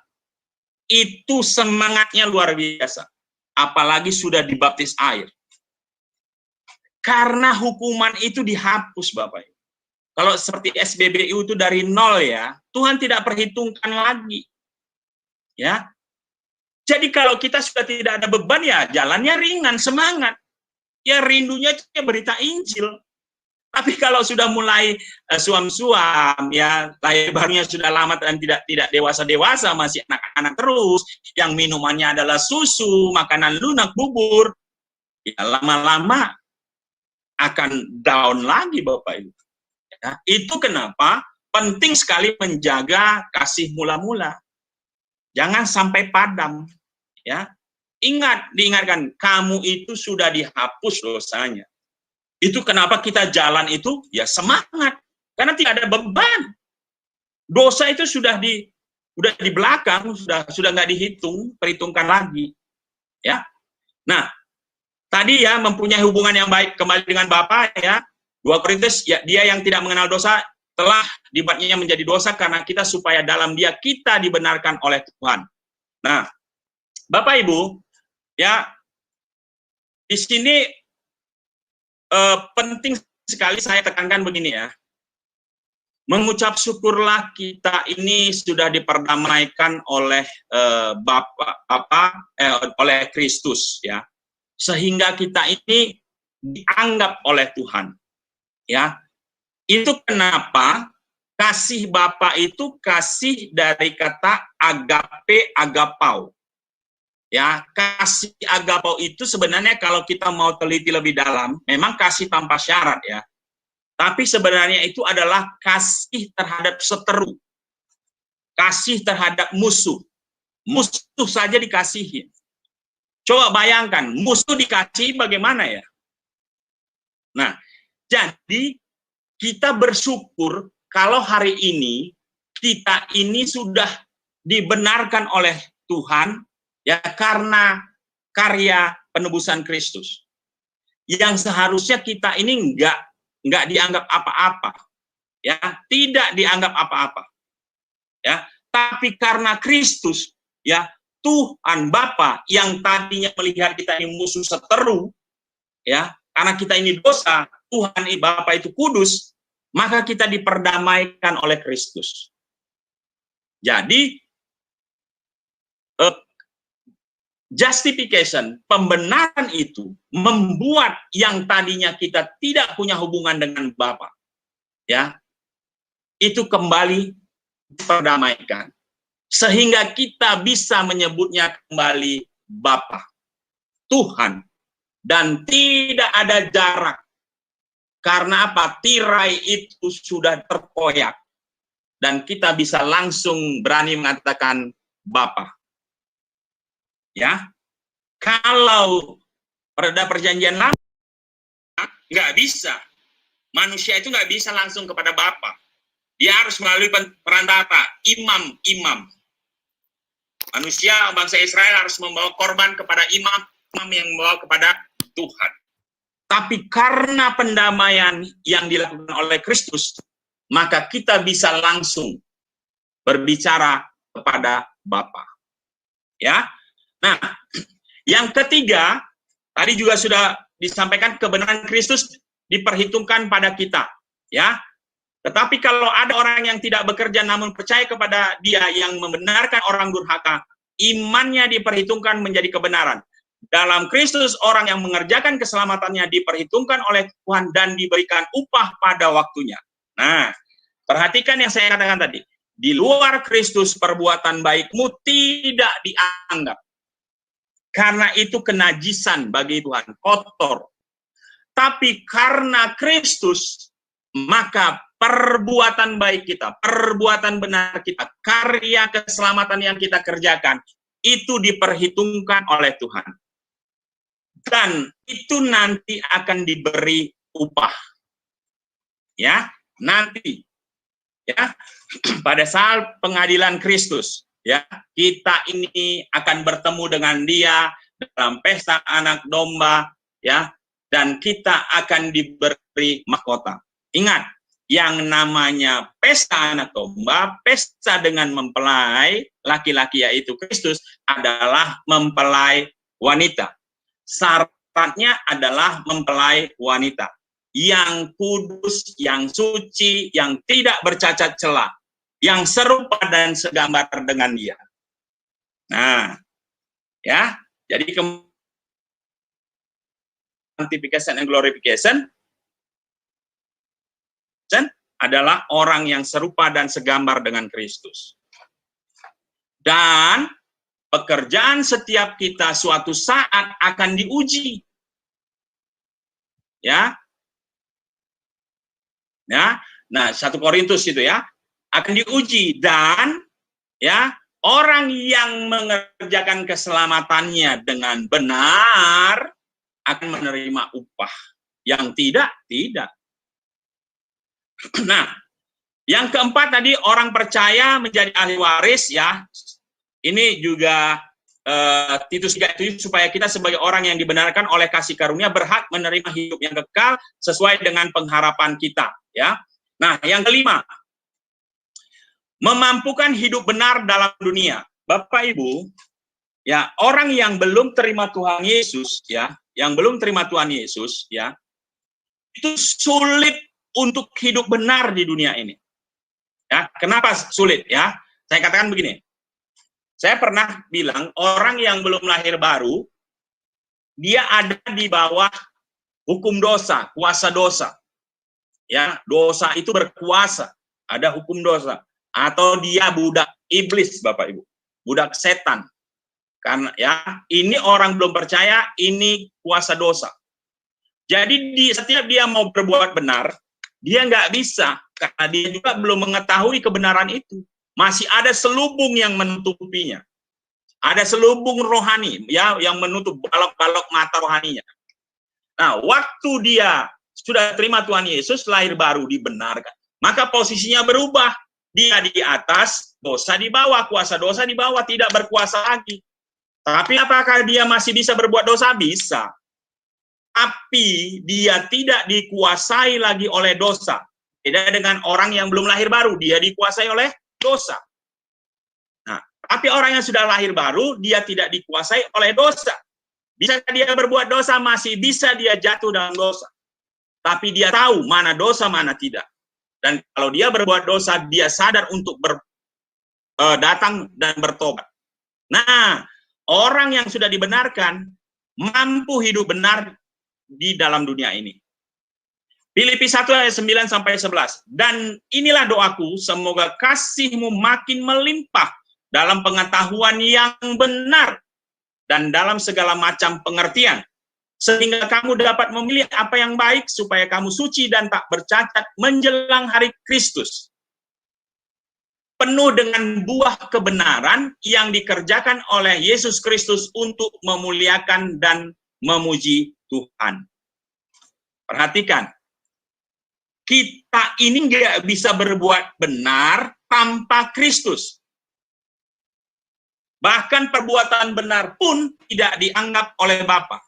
itu semangatnya luar biasa. Apalagi sudah dibaptis air. Karena hukuman itu dihapus, Bapak Ibu. Kalau seperti SBBU itu dari nol, ya, Tuhan tidak perhitungkan lagi. Ya. Jadi kalau kita sudah tidak ada beban, ya, jalannya ringan, semangat. Ya, rindunya itu berita Injil. Tapi kalau sudah mulai suam-suam, ya, lahir barunya sudah lama dan tidak dewasa-dewasa, masih anak-anak terus, yang minumannya adalah susu, makanan lunak, bubur, ya, lama-lama akan down lagi, Bapak Ibu. Ya, itu kenapa penting sekali menjaga kasih mula-mula. Jangan sampai padam, ya. Diingatkan, kamu itu sudah dihapus dosanya. Itu kenapa kita jalan itu, ya, semangat. Karena tidak ada beban. Dosa itu sudah di belakang, sudah nggak perhitungkan lagi. Ya. Nah, tadi, ya, mempunyai hubungan yang baik kembali dengan Bapa, ya. 2 Korintus, ya, dia yang tidak mengenal dosa telah dibuatnya menjadi dosa karena kita, supaya dalam Dia kita dibenarkan oleh Tuhan. Nah, Bapak Ibu, ya, di sini penting sekali saya tekankan begini ya. Mengucap syukurlah kita ini sudah diperdamaikan oleh oleh Kristus ya. Sehingga kita ini dianggap oleh Tuhan. Ya. Itu kenapa kasih Bapa itu kasih dari kata agape, agapau. Ya, kasih agapau itu sebenarnya kalau kita mau teliti lebih dalam, memang kasih tanpa syarat ya. Tapi sebenarnya itu adalah kasih terhadap seteru. Kasih terhadap musuh. Musuh saja dikasihi. Coba bayangkan, musuh dikasihi bagaimana ya? Nah, jadi kita bersyukur kalau hari ini kita ini sudah dibenarkan oleh Tuhan ya, karena karya penebusan Kristus. Yang seharusnya kita ini enggak dianggap apa-apa. Ya, tidak dianggap apa-apa. Ya, tapi karena Kristus ya, Tuhan Bapa yang tadinya melihat kita ini musuh seteru ya, karena kita ini dosa, Tuhan Bapa itu kudus, maka kita diperdamaikan oleh Kristus. Jadi justification, pembenaran itu membuat yang tadinya kita tidak punya hubungan dengan Bapa, ya, itu kembali diperdamaikan, sehingga kita bisa menyebutnya kembali Bapa, Tuhan, dan tidak ada jarak. Karena apa? Tirai itu sudah terkoyak, dan kita bisa langsung berani mengatakan Bapa. Ya, kalau pada perjanjian lama nggak bisa, manusia itu nggak bisa langsung kepada Bapa. Dia harus melalui perantara imam. Manusia bangsa Israel harus membawa korban kepada imam yang membawa kepada Tuhan. Tapi karena pendamaian yang dilakukan oleh Kristus, maka kita bisa langsung berbicara kepada Bapa. Ya. Nah, yang ketiga, tadi juga sudah disampaikan kebenaran Kristus diperhitungkan pada kita, ya. Tetapi kalau ada orang yang tidak bekerja namun percaya kepada Dia yang membenarkan orang durhaka, imannya diperhitungkan menjadi kebenaran. Dalam Kristus orang yang mengerjakan keselamatannya diperhitungkan oleh Tuhan dan diberikan upah pada waktunya. Nah, perhatikan yang saya katakan tadi. Di luar Kristus perbuatan baikmu tidak dianggap. Karena itu kenajisan bagi Tuhan, kotor. Tapi karena Kristus, maka perbuatan baik kita, perbuatan benar kita, karya keselamatan yang kita kerjakan, itu diperhitungkan oleh Tuhan. Dan itu nanti akan diberi upah. Ya, nanti. Ya, pada saat pengadilan Kristus, ya, kita ini akan bertemu dengan Dia dalam pesta anak domba, ya, dan kita akan diberi mahkota. Ingat, yang namanya pesta anak domba, pesta dengan mempelai laki-laki yaitu Kristus adalah mempelai wanita. Syaratnya adalah mempelai wanita yang kudus, yang suci, yang tidak bercacat celah, yang serupa dan segambar dengan Dia. Nah, ya, jadi sanctification and glorification adalah orang yang serupa dan segambar dengan Kristus. Dan pekerjaan setiap kita suatu saat akan diuji. Ya. Ya. Nah, 1 Korintus itu ya, akan diuji dan ya, orang yang mengerjakan keselamatannya dengan benar akan menerima upah. Yang tidak. Nah, yang keempat tadi orang percaya menjadi ahli waris ya. Ini juga Titus 3:7 supaya kita sebagai orang yang dibenarkan oleh kasih karunia berhak menerima hidup yang kekal sesuai dengan pengharapan kita ya. Nah, yang kelima, memampukan hidup benar dalam dunia. Bapak Ibu, ya, orang yang belum terima Tuhan Yesus, ya, yang belum terima Tuhan Yesus, ya, itu sulit untuk hidup benar di dunia ini. Ya, kenapa sulit, ya? Saya katakan begini. Saya pernah bilang orang yang belum lahir baru, dia ada di bawah hukum dosa, kuasa dosa. Ya, dosa itu berkuasa, ada hukum dosa. Atau dia budak iblis, Bapak Ibu, budak setan. Karena ya, ini orang belum percaya, ini kuasa dosa. Jadi setiap dia mau berbuat benar, dia nggak bisa, karena dia juga belum mengetahui kebenaran itu. Masih ada selubung yang menutupinya. Ada selubung rohani ya yang menutup balok-balok mata rohaninya. Nah, waktu dia sudah terima Tuhan Yesus, lahir baru, dibenarkan, maka posisinya berubah. Dia di atas, dosa di bawah, kuasa dosa di bawah, tidak berkuasa lagi. Tapi apakah dia masih bisa berbuat dosa? Bisa. Tapi dia tidak dikuasai lagi oleh dosa. Beda dengan orang yang belum lahir baru, dia dikuasai oleh dosa. Nah, tapi orang yang sudah lahir baru, dia tidak dikuasai oleh dosa. Bisa dia berbuat dosa, masih bisa dia jatuh dalam dosa. Tapi dia tahu mana dosa, mana tidak. Dan kalau dia berbuat dosa, dia sadar untuk datang dan bertobat. Nah, orang yang sudah dibenarkan, mampu hidup benar di dalam dunia ini. Filipi 1 ayat 9-11. Dan inilah doaku, semoga kasihmu makin melimpah dalam pengetahuan yang benar dan dalam segala macam pengertian, sehingga kamu dapat memilih apa yang baik, supaya kamu suci dan tak bercacat menjelang hari Kristus, penuh dengan buah kebenaran yang dikerjakan oleh Yesus Kristus untuk memuliakan dan memuji Tuhan. Perhatikan, kita ini nggak bisa berbuat benar tanpa Kristus. Bahkan perbuatan benar pun tidak dianggap oleh Bapa.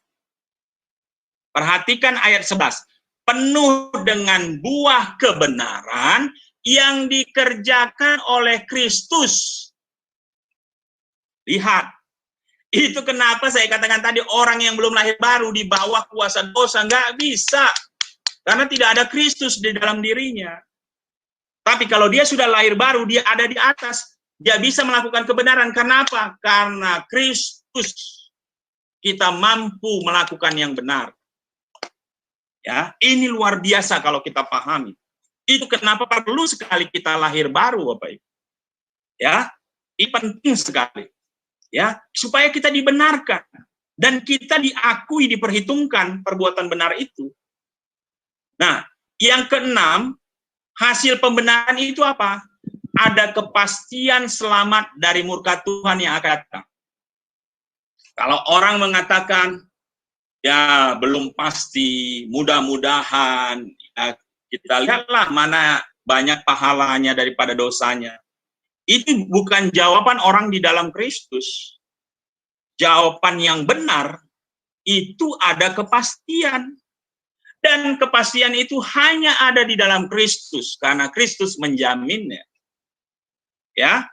Perhatikan ayat 11. Penuh dengan buah kebenaran yang dikerjakan oleh Kristus. Lihat, itu kenapa saya katakan tadi orang yang belum lahir baru di bawah kuasa dosa nggak bisa. Karena tidak ada Kristus di dalam dirinya. Tapi kalau dia sudah lahir baru, dia ada di atas. Dia bisa melakukan kebenaran. Kenapa? Karena Kristus. Kita mampu melakukan yang benar. Ya, ini luar biasa kalau kita pahami. Itu kenapa perlu sekali kita lahir baru, Bapak Ibu. Ya, ini penting sekali. Ya, supaya kita dibenarkan dan kita diakui, diperhitungkan perbuatan benar itu. Nah, yang keenam, hasil pembenaran itu apa? Ada kepastian selamat dari murka Tuhan yang akan datang. Kalau orang mengatakan, ya belum pasti, mudah-mudahan, ya, kita lihatlah mana banyak pahalanya daripada dosanya. Itu bukan jawaban orang di dalam Kristus. Jawaban yang benar, itu ada kepastian. Dan kepastian itu hanya ada di dalam Kristus, karena Kristus menjaminnya. Ya,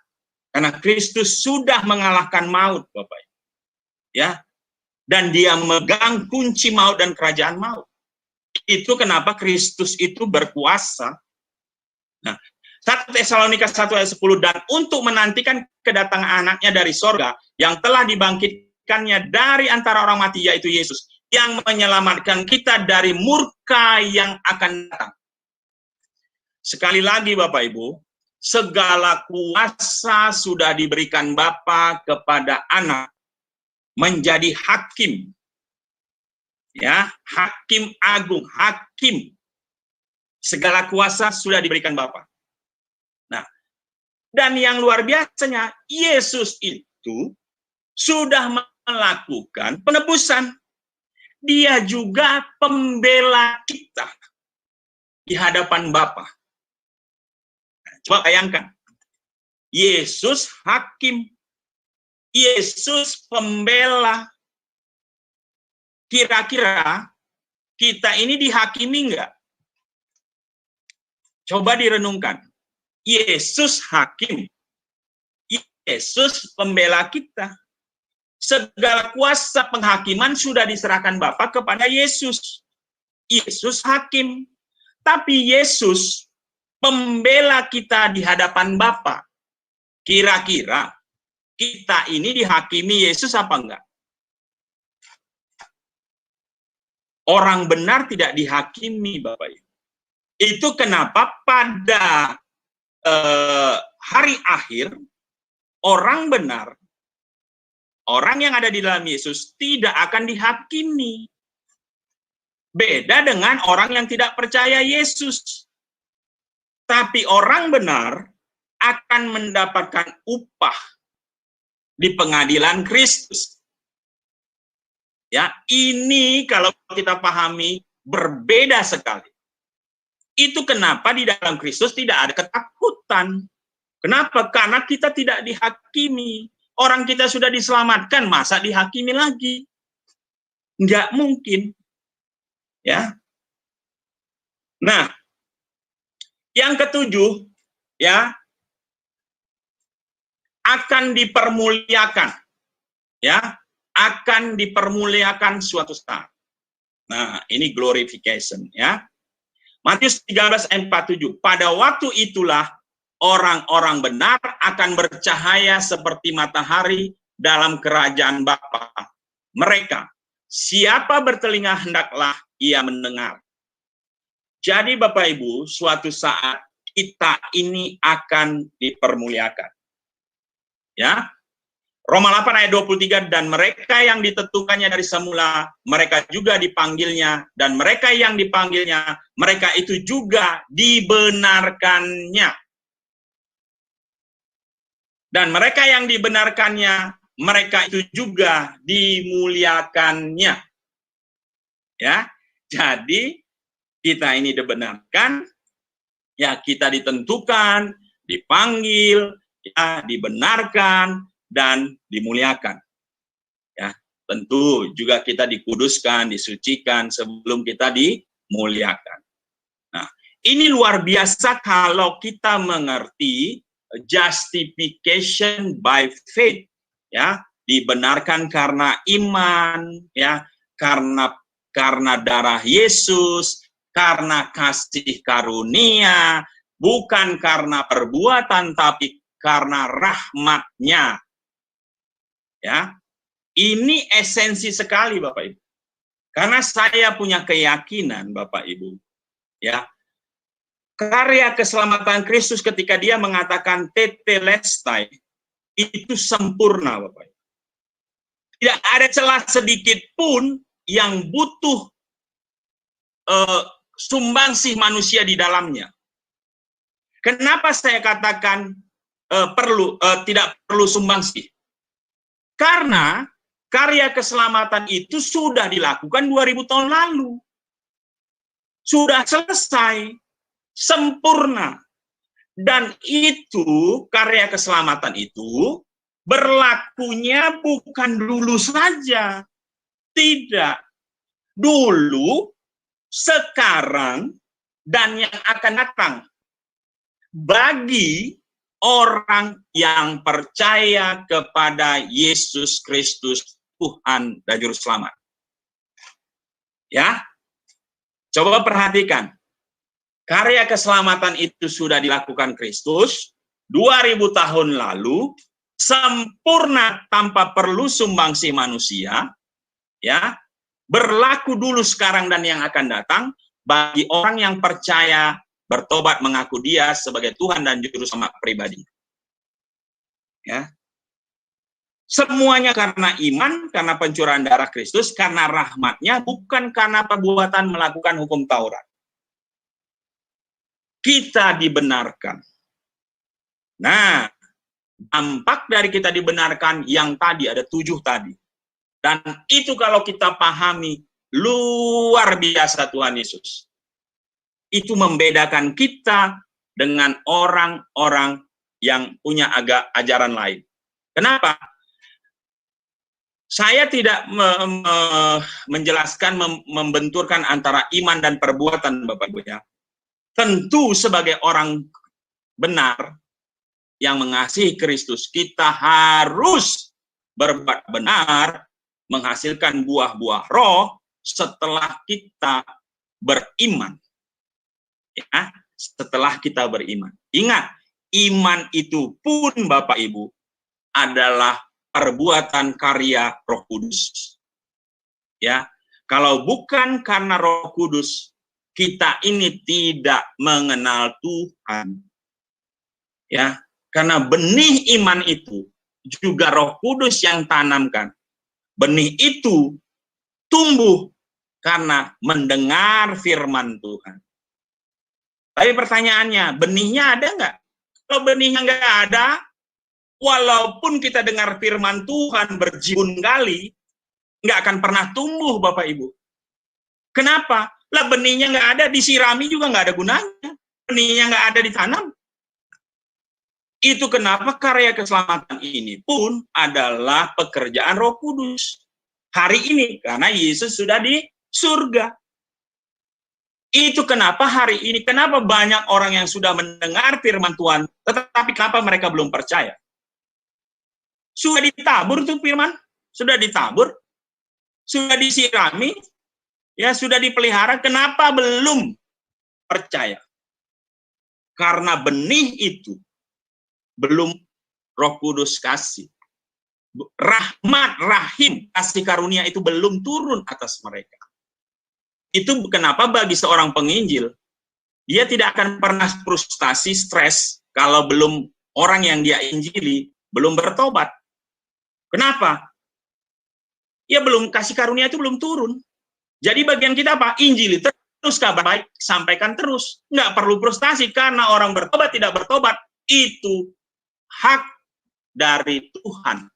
karena Kristus sudah mengalahkan maut, Bapak. Ya, dan dia memegang kunci maut dan kerajaan maut. Itu kenapa Kristus itu berkuasa. Nah, 1 Tesalonika 1 ayat 10, dan untuk menantikan kedatangan anaknya dari sorga, yang telah dibangkitkannya dari antara orang mati, yaitu Yesus, yang menyelamatkan kita dari murka yang akan datang. Sekali lagi Bapak Ibu, segala kuasa sudah diberikan Bapa kepada anak menjadi hakim. Ya, hakim agung, hakim. Segala kuasa sudah diberikan Bapa. Nah, dan yang luar biasanya, Yesus itu sudah melakukan penebusan. Dia juga pembela kita di hadapan Bapa. Coba bayangkan, Yesus hakim, Yesus pembela. Kira-kira kita ini dihakimi enggak? Coba direnungkan. Yesus hakim. Yesus pembela kita. Segala kuasa penghakiman sudah diserahkan Bapa kepada Yesus. Yesus hakim. Tapi Yesus pembela kita di hadapan Bapa. Kira-kira kita ini dihakimi Yesus apa enggak? Orang benar tidak dihakimi, Bapak Ibu. Itu kenapa pada hari akhir, orang benar, orang yang ada di dalam Yesus tidak akan dihakimi. Beda dengan orang yang tidak percaya Yesus. Tapi orang benar akan mendapatkan upah di pengadilan Kristus. Ya, ini kalau kita pahami berbeda sekali. Itu kenapa di dalam Kristus tidak ada ketakutan. Kenapa? Karena kita tidak dihakimi. Orang kita sudah diselamatkan, masa dihakimi lagi? Enggak mungkin. Ya. Nah, yang ketujuh, ya, akan dipermuliakan. Ya, akan dipermuliakan suatu saat. Nah, ini glorification, ya. Matius 13 ayat 47. Pada waktu itulah orang-orang benar akan bercahaya seperti matahari dalam kerajaan Bapa mereka. Siapa bertelinga hendaklah ia mendengar. Jadi Bapak Ibu, suatu saat kita ini akan dipermuliakan. Ya. Roma 8 ayat 23, dan mereka yang ditentukannya dari semula, mereka juga dipanggilnya, dan mereka yang dipanggilnya, mereka itu juga dibenarkannya. Dan mereka yang dibenarkannya, mereka itu juga dimuliakannya. Ya, jadi kita ini dibenarkan, ya kita ditentukan, dipanggil, ya dibenarkan, dan dimuliakan. Ya, tentu juga kita dikuduskan, disucikan sebelum kita dimuliakan. Nah, ini luar biasa kalau kita mengerti justification by faith, ya, dibenarkan karena iman, ya, karena darah Yesus, karena kasih karunia, bukan karena perbuatan tapi karena rahmat-Nya. Ya, ini esensi sekali Bapak Ibu. Karena saya punya keyakinan Bapak Ibu, ya, karya keselamatan Kristus ketika Dia mengatakan tetelestai itu sempurna Bapak Ibu. Tidak ada celah sedikit pun yang butuh sumbangsih manusia di dalamnya. Kenapa saya katakan tidak perlu sumbangsih? Karena karya keselamatan itu sudah dilakukan 2000 tahun lalu. Sudah selesai, sempurna. Dan itu, karya keselamatan itu, berlakunya bukan dulu saja. Tidak. Dulu, sekarang, dan yang akan datang. Bagi orang yang percaya kepada Yesus Kristus, Tuhan dan Juru Selamat. Ya, coba perhatikan. Karya keselamatan itu sudah dilakukan Kristus 2000 tahun lalu, sempurna tanpa perlu sumbangsih manusia, ya, berlaku dulu, sekarang, dan yang akan datang bagi orang yang percaya, bertobat, mengaku Dia sebagai Tuhan dan Juru Selamat pribadi. Ya. Semuanya karena iman, karena pencurahan darah Kristus, karena rahmat-Nya, bukan karena perbuatan melakukan hukum Taurat. Kita dibenarkan. Nah, dampak dari kita dibenarkan yang tadi, ada 7 tadi. Dan itu kalau kita pahami, luar biasa Tuhan Yesus. Itu membedakan kita dengan orang-orang yang punya ajaran lain. Kenapa? Saya tidak menjelaskan, membenturkan antara iman dan perbuatan, Bapak Ibu, ya. tentu sebagai orang benar yang mengasihi Kristus, kita harus berbuat benar, menghasilkan buah-buah roh setelah kita beriman. Ya, setelah kita beriman. Ingat, iman itu pun Bapak Ibu adalah perbuatan karya Roh Kudus. Ya, kalau bukan karena Roh Kudus, kita ini tidak mengenal Tuhan. Ya, karena benih iman itu juga Roh Kudus yang tanamkan. Benih itu tumbuh karena mendengar firman Tuhan. Tapi pertanyaannya, benihnya ada nggak? Kalau benihnya nggak ada, walaupun kita dengar firman Tuhan berjibun kali, nggak akan pernah tumbuh, Bapak Ibu. Kenapa? Lah benihnya nggak ada, disirami juga nggak ada gunanya. Benihnya nggak ada ditanam. Itu kenapa karya keselamatan ini pun adalah pekerjaan Roh Kudus. Hari ini, karena Yesus sudah di surga. Itu kenapa hari ini, kenapa banyak orang yang sudah mendengar firman Tuhan, tetapi kenapa mereka belum percaya? Sudah ditabur tuh firman, sudah ditabur, sudah disirami, ya sudah dipelihara, kenapa belum percaya? Karena benih itu belum Roh Kudus kasih. Rahmat, rahim, kasih karunia itu belum turun atas mereka. Itu kenapa bagi seorang penginjil, dia tidak akan pernah frustasi, stres, kalau belum orang yang dia injili, belum bertobat. Kenapa? Ya belum, kasih karunia itu belum turun. Jadi bagian kita apa? Injili terus, kabar baik, sampaikan terus. Nggak perlu frustasi, karena orang bertobat, tidak bertobat, itu hak dari Tuhan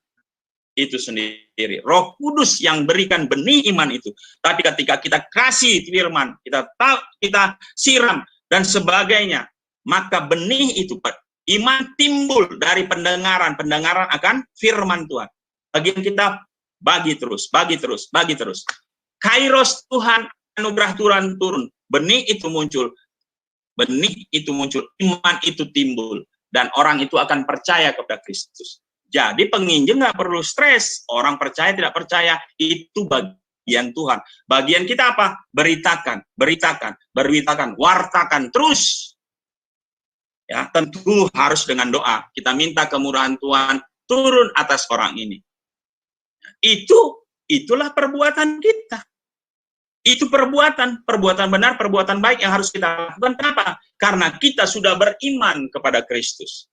itu sendiri. Roh Kudus yang berikan benih iman itu. Tapi ketika kita kasih firman, kita siram dan sebagainya, maka benih itu, iman timbul dari pendengaran akan firman Tuhan. Bagian kita bagi terus. Kairos Tuhan, anugerah Tuhan turun, benih itu muncul, iman itu timbul, dan orang itu akan percaya kepada Kristus. Jadi penginjil nggak perlu stres, orang percaya tidak percaya, itu bagian Tuhan. Bagian kita apa? Beritakan, wartakan terus. Ya, tentu harus dengan doa. Kita minta kemurahan Tuhan turun atas orang ini. Itulah perbuatan kita. Itu perbuatan benar, perbuatan baik yang harus kita lakukan. Kenapa? Karena kita sudah beriman kepada Kristus.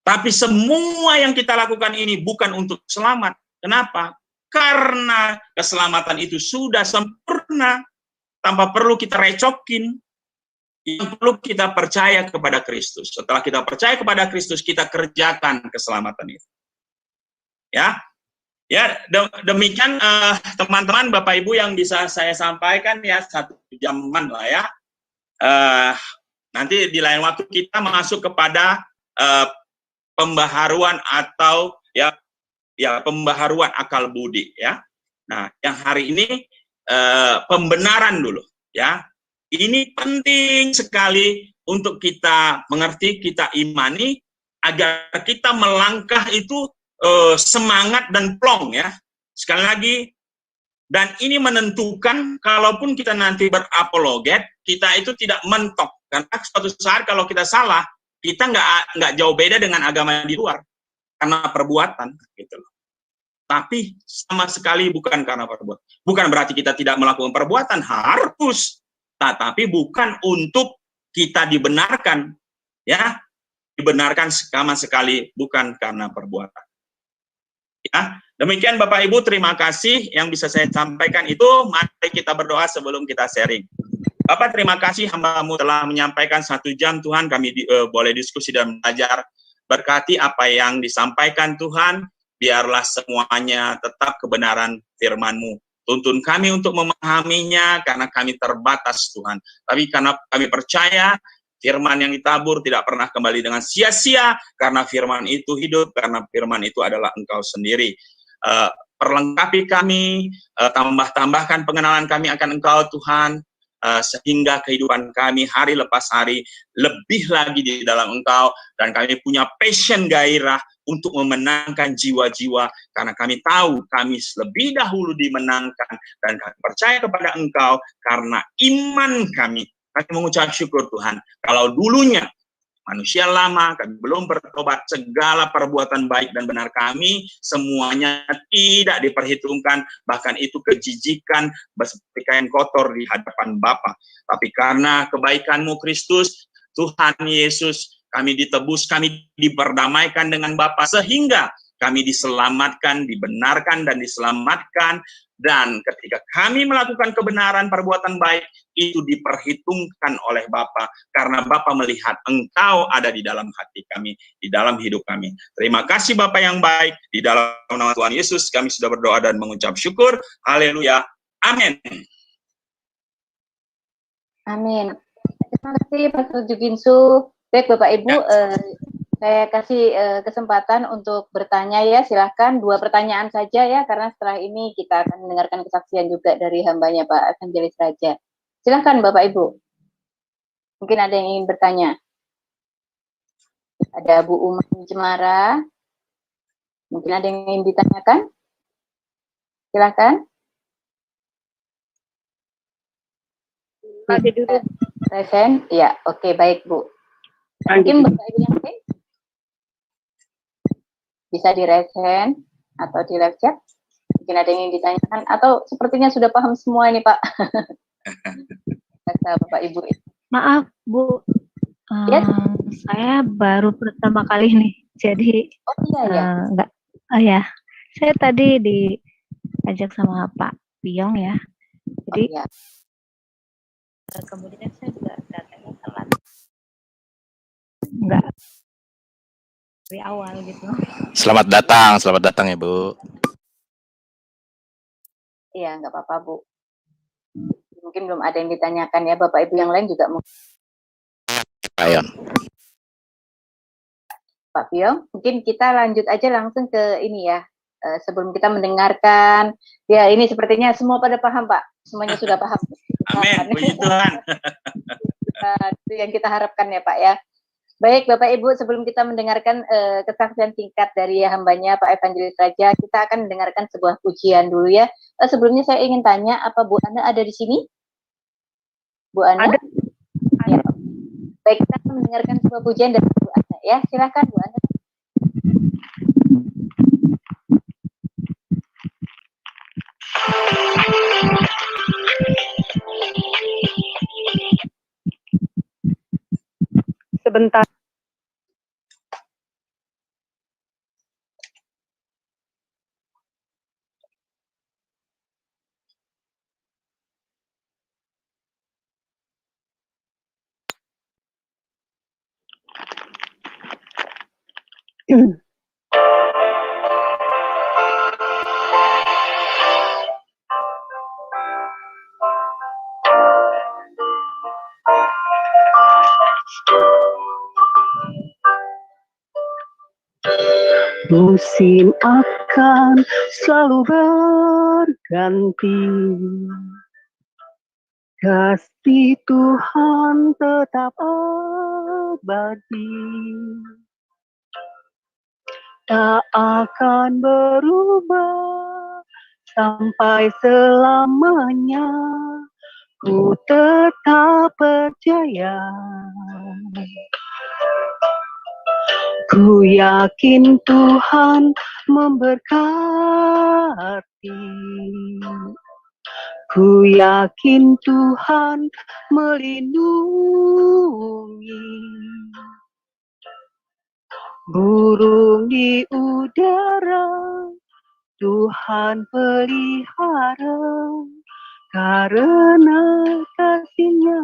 Tapi semua yang kita lakukan ini bukan untuk selamat. Kenapa? Karena keselamatan itu sudah sempurna, tanpa perlu kita recokin. Yang perlu kita percaya kepada Kristus. Setelah kita percaya kepada Kristus, kita kerjakan keselamatan itu. Ya, demikian teman-teman, Bapak Ibu yang bisa saya sampaikan ya, 1 jaman lah ya. Nanti di lain waktu kita masuk kepada pembaharuan atau ya pembaharuan akal budi ya. Nah, yang hari ini pembenaran dulu ya. Ini penting sekali untuk kita mengerti, kita imani agar kita melangkah itu semangat dan plong ya. Sekali lagi, dan ini menentukan kalaupun kita nanti berapologet, kita itu tidak mentok, karena suatu saat kalau kita salah, kita nggak jauh beda dengan agama di luar karena perbuatan gitu loh. Tapi sama sekali bukan karena perbuatan. Bukan berarti kita tidak melakukan perbuatan, harus. Tapi bukan untuk kita dibenarkan ya. Dibenarkan sama sekali bukan karena perbuatan. Ya, demikian Bapak Ibu, terima kasih yang bisa saya sampaikan itu. Mari kita berdoa sebelum kita sharing. Bapak, terima kasih hamba-Mu telah menyampaikan 1 jam Tuhan, kami boleh diskusi dan belajar. Berkati apa yang disampaikan Tuhan, biarlah semuanya tetap kebenaran firman-Mu. Tuntun kami untuk memahaminya, karena kami terbatas Tuhan. Tapi karena kami percaya, firman yang ditabur tidak pernah kembali dengan sia-sia, karena firman itu hidup, karena firman itu adalah Engkau sendiri. Perlengkapi kami, tambahkan pengenalan kami akan Engkau Tuhan. sehingga kehidupan kami hari lepas hari lebih lagi di dalam Engkau, dan kami punya passion, gairah untuk memenangkan jiwa-jiwa, karena kami tahu kami lebih dahulu dimenangkan, dan kami percaya kepada Engkau karena iman kami. Kami mengucap syukur Tuhan, kalau dulunya manusia lama, kami belum bertobat, segala perbuatan baik dan benar kami semuanya tidak diperhitungkan, bahkan itu kejijikan seperti kain kotor di hadapan Bapa. Tapi karena kebaikan-Mu Kristus, Tuhan Yesus, kami ditebus, kami diperdamaikan dengan Bapa, sehingga kami diselamatkan, dibenarkan dan diselamatkan. Dan ketika kami melakukan kebenaran perbuatan baik, itu diperhitungkan oleh Bapa, karena Bapa melihat Engkau ada di dalam hati kami, di dalam hidup kami. Terima kasih Bapa yang baik, di dalam nama Tuhan Yesus kami sudah berdoa dan mengucap syukur. Haleluya. Amin. Amin. Terima kasih Pastor Juginsu. Baik Bapak Ibu, saya kasih kesempatan untuk bertanya ya, silahkan 2 pertanyaan saja ya, karena setelah ini kita akan mendengarkan kesaksian juga dari hambanya Pak Evangelis Raja. Silahkan Bapak Ibu, mungkin ada yang ingin bertanya. Ada Bu Uma Cemara, mungkin ada yang ingin ditanyakan, silahkan. Masih dulu. Resen, ya, oke, baik Bu. Mungkin Bapak Ibu yang lain bisa di resen atau di live chat. Mungkin ada yang ingin ditanyakan, atau sepertinya sudah paham semua ini Pak. Kata Bapak Ibu. Maaf Bu, Yes. Saya baru pertama kali nih, jadi Oh iya ya. enggak. Oh ya, saya tadi diajak sama Pak Piong ya. Jadi Oh, iya. kemudian saya juga datangnya telat, enggak dari awal gitu. Selamat datang ya Bu. Iya, nggak apa-apa Bu. Mungkin belum ada yang ditanyakan ya, Bapak Ibu yang lain juga mungkin. Ayon. Pak Piong, mungkin kita lanjut aja langsung ke ini ya. Sebelum kita mendengarkan, ya ini sepertinya semua pada paham Pak, semuanya sudah paham. Amin, puji Tuhan. Itu yang kita harapkan ya Pak ya. Baik Bapak Ibu, sebelum kita mendengarkan kesaksian singkat dari hambanya Pak Evangelis Raja, kita akan mendengarkan sebuah pujian dulu ya. Sebelumnya saya ingin tanya, apa Bu Ana ada di sini? Bu Ana? Ada. Ya. Baik, kita akan mendengarkan sebuah pujian dari Bu Ana ya. Silakan Bu Ana. Sebentar. Musim akan selalu berganti, kasih Tuhan tetap abadi, tak akan berubah sampai selamanya. Ku tetap percaya, ku yakin Tuhan memberkati, ku yakin Tuhan melindungi. Burung di udara Tuhan pelihara, karena kasih-Nya.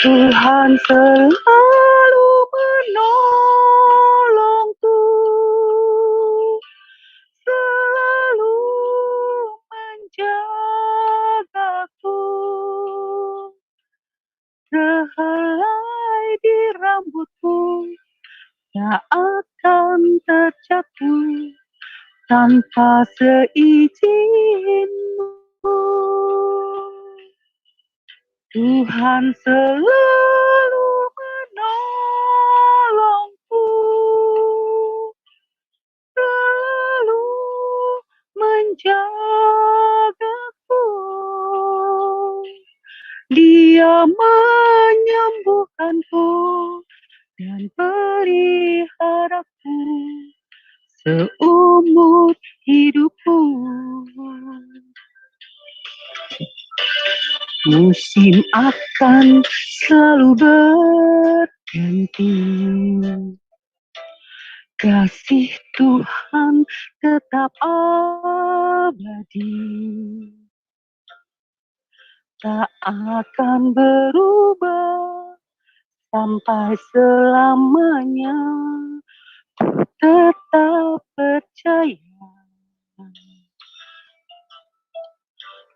Tuhan selalu menolongku, selalu menjagaku, sehelai di rambutku tak akan terjatuh tanpa seizin-Mu. Tuhan selalu menolongku, selalu menjagaku. Dia menyembuhkanku dan peliharaku seumur hidupku. Musim akan selalu berganti, kasih Tuhan tetap abadi, tak akan berubah sampai selamanya. Tetap percaya,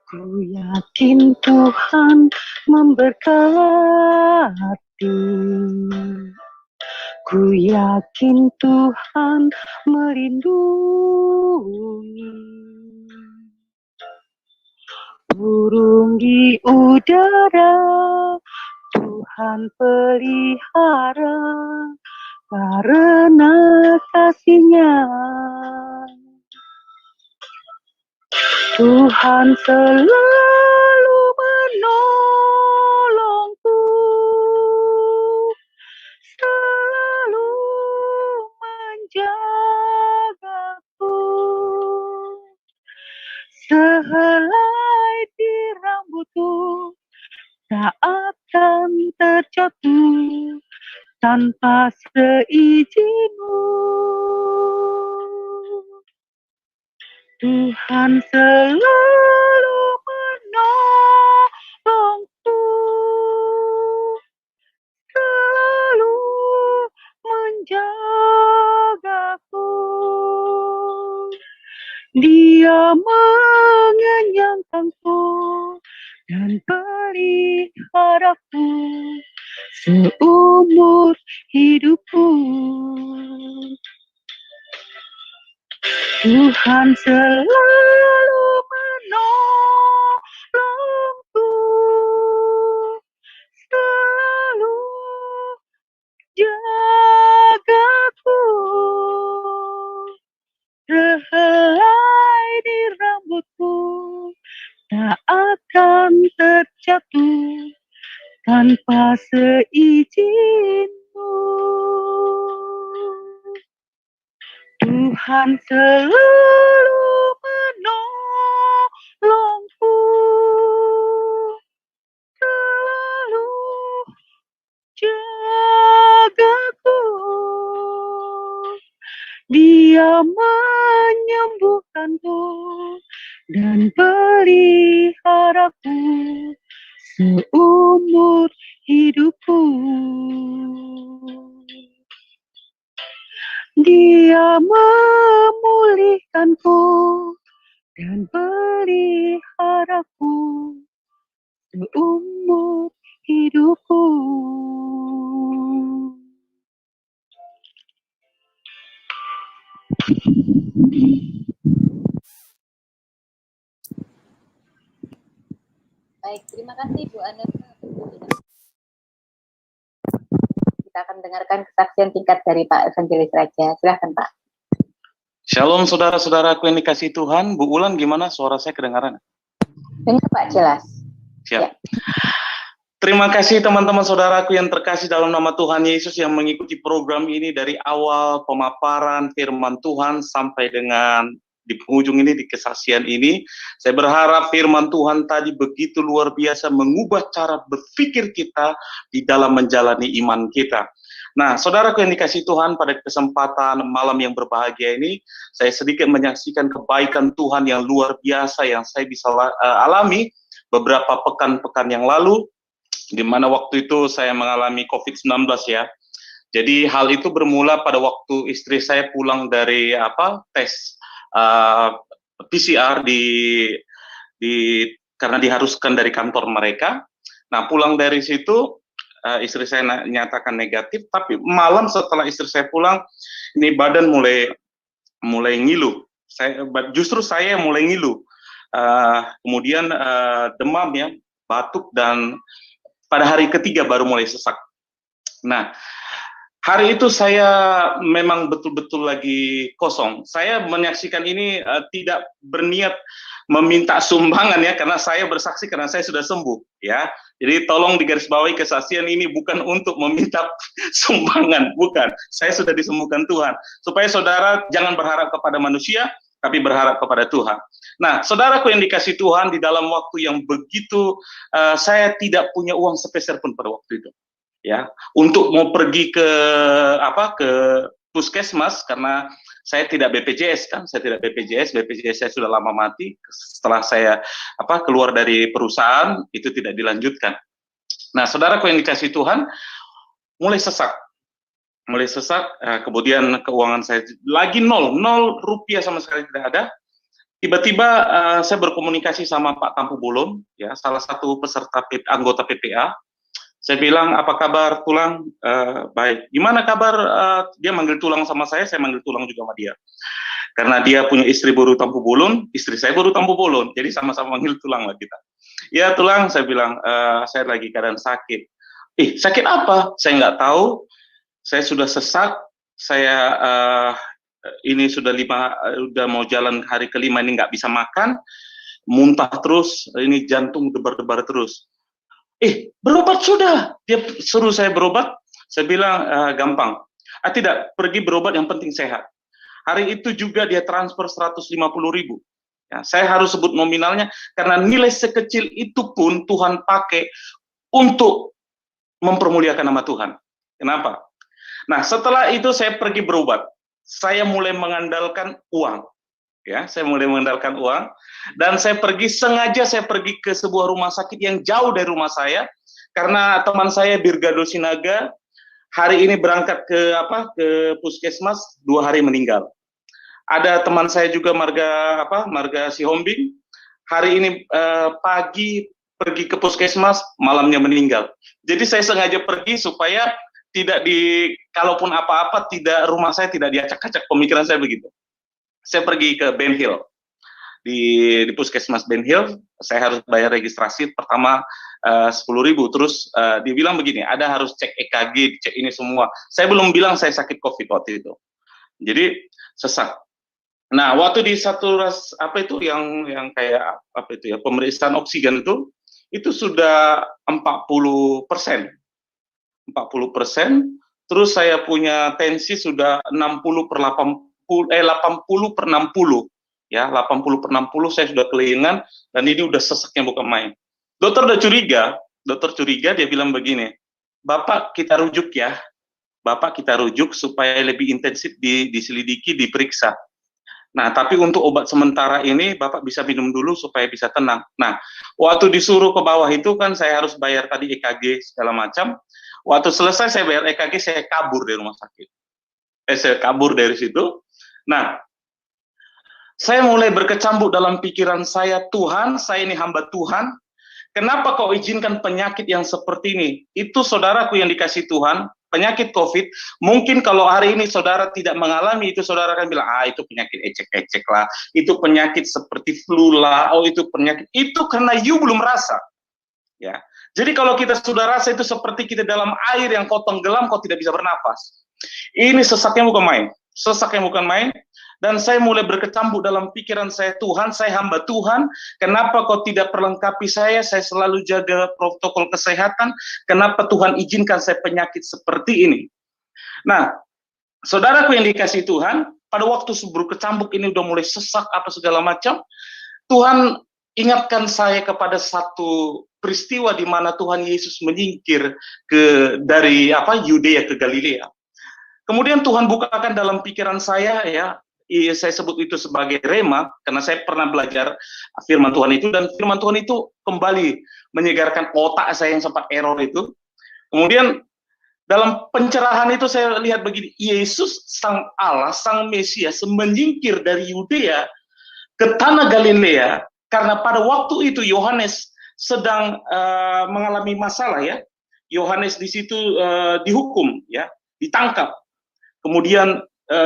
ku yakin Tuhan memberkati, ku yakin Tuhan melindungi. Burung di udara Tuhan pelihara karena kasih-Nya. Tuhan selalu menolongku, selalu menjagaku. Sehelai di rambutku tak akan terjatuh tanpa seizin-Mu. Tuhan selalu menolongku, selalu menjagaku. Dia mengenyangkanku dan peliharaku seumur hidupku. Tuhan selalu menolongku, selalu jagaku. Sehelai di rambutku tak akan terjatuh tanpa seizin-Mu. Tuhan selalu menolongku, selalu jagaku. Dia menyembuhkanku dan peliharaku seumur hidupku. Dia memulihkanku dan peliharaku seumur hidupku. Baik, terima kasih Bu Ana. Kita akan dengarkan kesaksian singkat dari Pak Evangelis Raja. Silahkan Pak. Shalom saudara-saudaraku yang dikasihi Tuhan. Bu Ulan gimana suara saya kedengaran? Dengar Pak, jelas. Siap. Ya. Terima kasih teman-teman saudaraku yang terkasih dalam nama Tuhan Yesus yang mengikuti program ini dari awal pemaparan firman Tuhan sampai dengan di penghujung ini, di kesaksian ini. Saya berharap firman Tuhan tadi begitu luar biasa mengubah cara berpikir kita di dalam menjalani iman kita. Nah, saudaraku yang dikasihi Tuhan, pada kesempatan malam yang berbahagia ini, saya sedikit menyaksikan kebaikan Tuhan yang luar biasa yang saya bisa alami beberapa pekan-pekan yang lalu, di mana waktu itu saya mengalami COVID-19 ya. Jadi hal itu bermula pada waktu istri saya pulang dari tes PCR karena diharuskan dari kantor mereka. Nah, pulang dari situ istri saya nyatakan negatif, tapi malam setelah istri saya pulang, ini badan mulai ngilu. Justru saya mulai ngilu. Kemudian demam ya, batuk dan pada hari ketiga baru mulai sesak. Nah, hari itu saya memang betul-betul lagi kosong. Saya menyaksikan ini tidak berniat meminta sumbangan ya, karena saya bersaksi karena saya sudah sembuh ya. Jadi tolong digarisbawahi, kesaksian ini bukan untuk meminta sumbangan, bukan. Saya sudah disembuhkan Tuhan. Supaya saudara jangan berharap kepada manusia, tapi berharap kepada Tuhan. Nah, saudaraku yang dikasih Tuhan, di dalam waktu yang begitu, saya tidak punya uang sepeser pun pada waktu itu. Ya, untuk mau pergi ke puskesmas, karena saya tidak BPJS kan, saya tidak BPJS saya sudah lama mati. Setelah saya keluar dari perusahaan itu tidak dilanjutkan. Nah, saudaraku yang dikasih Tuhan, mulai sesak, kemudian keuangan saya lagi nol rupiah sama sekali tidak ada. Tiba-tiba saya berkomunikasi sama Pak Tampu Bolon, ya, salah satu peserta anggota PPA. Saya bilang, apa kabar Tulang? Baik. Gimana kabar? Dia manggil Tulang sama saya manggil Tulang juga sama dia. Karena dia punya istri baru Tampu Bolon, istri saya baru Tampu Bolon, jadi sama-sama manggil Tulang lah kita. Ya Tulang, saya bilang, saya lagi keadaan sakit. Sakit apa? Saya nggak tahu. Saya sudah sesak. Saya ini sudah mau jalan hari kelima ini nggak bisa makan, muntah terus, ini jantung debar-debar terus. Berobat sudah. Dia suruh saya berobat. Saya bilang, gampang. Tidak, pergi berobat, yang penting sehat. Hari itu juga dia transfer 150.000. Ya, saya harus sebut nominalnya, karena nilai sekecil itu pun Tuhan pakai untuk mempermuliakan nama Tuhan. Kenapa? Nah, setelah itu saya pergi berobat. Saya mulai mengandalkan uang. Ya, saya mulai mengandalkan uang, dan saya sengaja pergi ke sebuah rumah sakit yang jauh dari rumah saya, karena teman saya Birgado Sinaga hari ini berangkat ke puskesmas, 2 hari meninggal. Ada teman saya juga Marga Sihombing, hari ini pagi pergi ke puskesmas, malamnya meninggal. Jadi saya sengaja pergi supaya kalaupun apa-apa, rumah saya tidak diacak-acak, pemikiran saya begitu. Saya pergi ke Ben Hill, di puskesmas Ben Hill, saya harus bayar registrasi pertama 10.000, terus dia bilang begini, ada harus cek EKG, cek ini semua. Saya belum bilang saya sakit COVID waktu itu, jadi sesak. Nah, waktu di satu yang kayak pemeriksaan oksigen itu sudah 40%, terus saya punya tensi sudah 80/60, ya, 80/60 saya sudah kelingan, dan ini udah sesaknya bukan main. Dokter udah curiga, dia bilang begini, Bapak kita rujuk ya, supaya lebih intensif diselidiki, diperiksa. Nah, tapi untuk obat sementara ini Bapak bisa minum dulu supaya bisa tenang. Nah, waktu disuruh ke bawah itu kan saya harus bayar tadi EKG segala macam. Waktu selesai saya bayar EKG, saya kabur dari rumah sakit. Saya kabur dari situ. Nah, saya mulai berkecambuk dalam pikiran saya, Tuhan, saya ini hamba Tuhan, kenapa kau izinkan penyakit yang seperti ini? Itu saudaraku yang dikasih Tuhan, penyakit COVID, mungkin kalau hari ini saudara tidak mengalami itu, saudara akan bilang, itu penyakit ecek-ecek lah, itu penyakit seperti flu lah, itu penyakit, itu karena you belum rasa. Ya. Jadi kalau kita sudah rasa, itu seperti kita dalam air yang kau tenggelam, kau tidak bisa bernapas. Ini sesaknya bukan main, dan saya mulai berkecambuk dalam pikiran saya, Tuhan, saya hamba Tuhan, kenapa kau tidak perlengkapi saya selalu jaga protokol kesehatan, kenapa Tuhan izinkan saya penyakit seperti ini? Nah, saudaraku yang dikasih Tuhan, pada waktu berkecambuk ini udah mulai sesak apa segala macam, Tuhan ingatkan saya kepada satu peristiwa di mana Tuhan Yesus menyingkir dari Yudea ke Galilea. Kemudian Tuhan bukakan dalam pikiran saya, ya, saya sebut itu sebagai rema, karena saya pernah belajar firman Tuhan itu, dan firman Tuhan itu kembali menyegarkan otak saya yang sempat error itu. Kemudian dalam pencerahan itu saya lihat begini, Yesus Sang Allah, Sang Mesias menyingkir dari Yudea ke tanah Galilea, karena pada waktu itu Yohanes sedang mengalami masalah, ya. Yohanes di situ dihukum, ya, ditangkap. Kemudian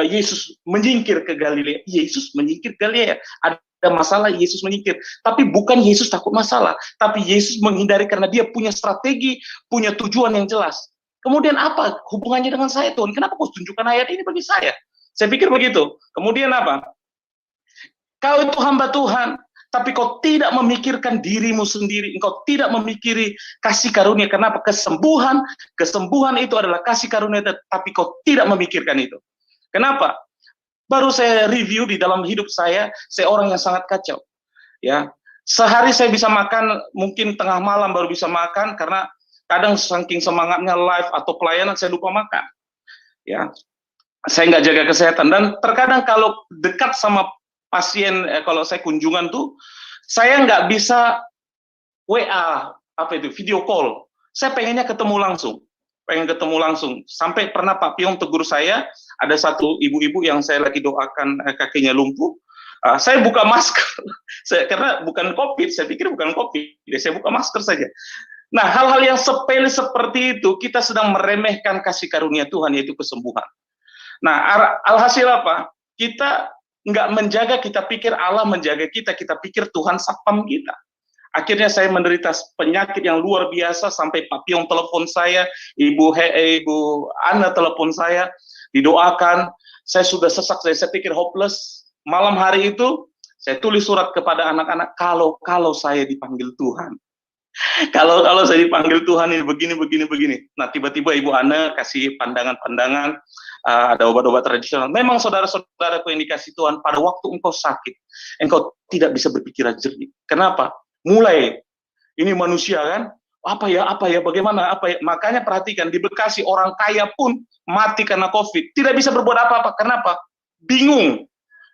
Yesus menyingkir ke Galilea. Yesus menyingkir ke Galilea. Ada ada masalah, Yesus menyingkir. Tapi bukan Yesus takut masalah, tapi Yesus menghindari karena dia punya strategi, punya tujuan yang jelas. Kemudian apa hubungannya dengan saya, Tuhan? Kenapa kau tunjukkan ayat ini bagi saya? Saya pikir begitu. Kemudian apa? Kau itu hamba Tuhan, tapi kau tidak memikirkan dirimu sendiri. Engkau tidak memikiri kasih karunia. Kenapa? Kesembuhan itu adalah kasih karunia, tapi kau tidak memikirkan itu. Kenapa? Baru saya review di dalam hidup saya orang yang sangat kacau. Ya, sehari saya bisa makan, mungkin tengah malam baru bisa makan, karena kadang saking semangatnya live atau pelayanan saya lupa makan. Ya, saya nggak jaga kesehatan, dan terkadang kalau dekat sama pasien, kalau saya kunjungan tuh, saya nggak bisa WA, video call. Saya pengennya ketemu langsung. Sampai pernah Pak Piong tegur saya, ada satu ibu-ibu yang saya lagi doakan kakinya lumpuh, saya buka masker, karena bukan COVID, saya pikir bukan COVID, saya buka masker saja. Nah, hal-hal yang sepele seperti itu, kita sedang meremehkan kasih karunia Tuhan, yaitu kesembuhan. Nah, alhasil apa? Kita nggak menjaga, kita pikir Allah menjaga kita, kita pikir Tuhan sapam kita. Akhirnya saya menderita penyakit yang luar biasa, sampai Pak Piong telepon saya, Ibu Ana telepon saya, didoakan. Saya sudah sesak, saya pikir hopeless. Malam hari itu, saya tulis surat kepada anak-anak, kalau saya dipanggil Tuhan. Kalau saya dipanggil Tuhan ini begini. Nah, tiba-tiba Ibu Ana kasih pandangan-pandangan, ada obat-obat tradisional. Memang saudara-saudaraku yang dikasih Tuhan, pada waktu engkau sakit, engkau tidak bisa berpikiran jernih. Kenapa? Mulai, ini manusia kan, apa ya, bagaimana, makanya perhatikan, di Bekasi orang kaya pun mati karena COVID, tidak bisa berbuat apa-apa. Kenapa? Bingung.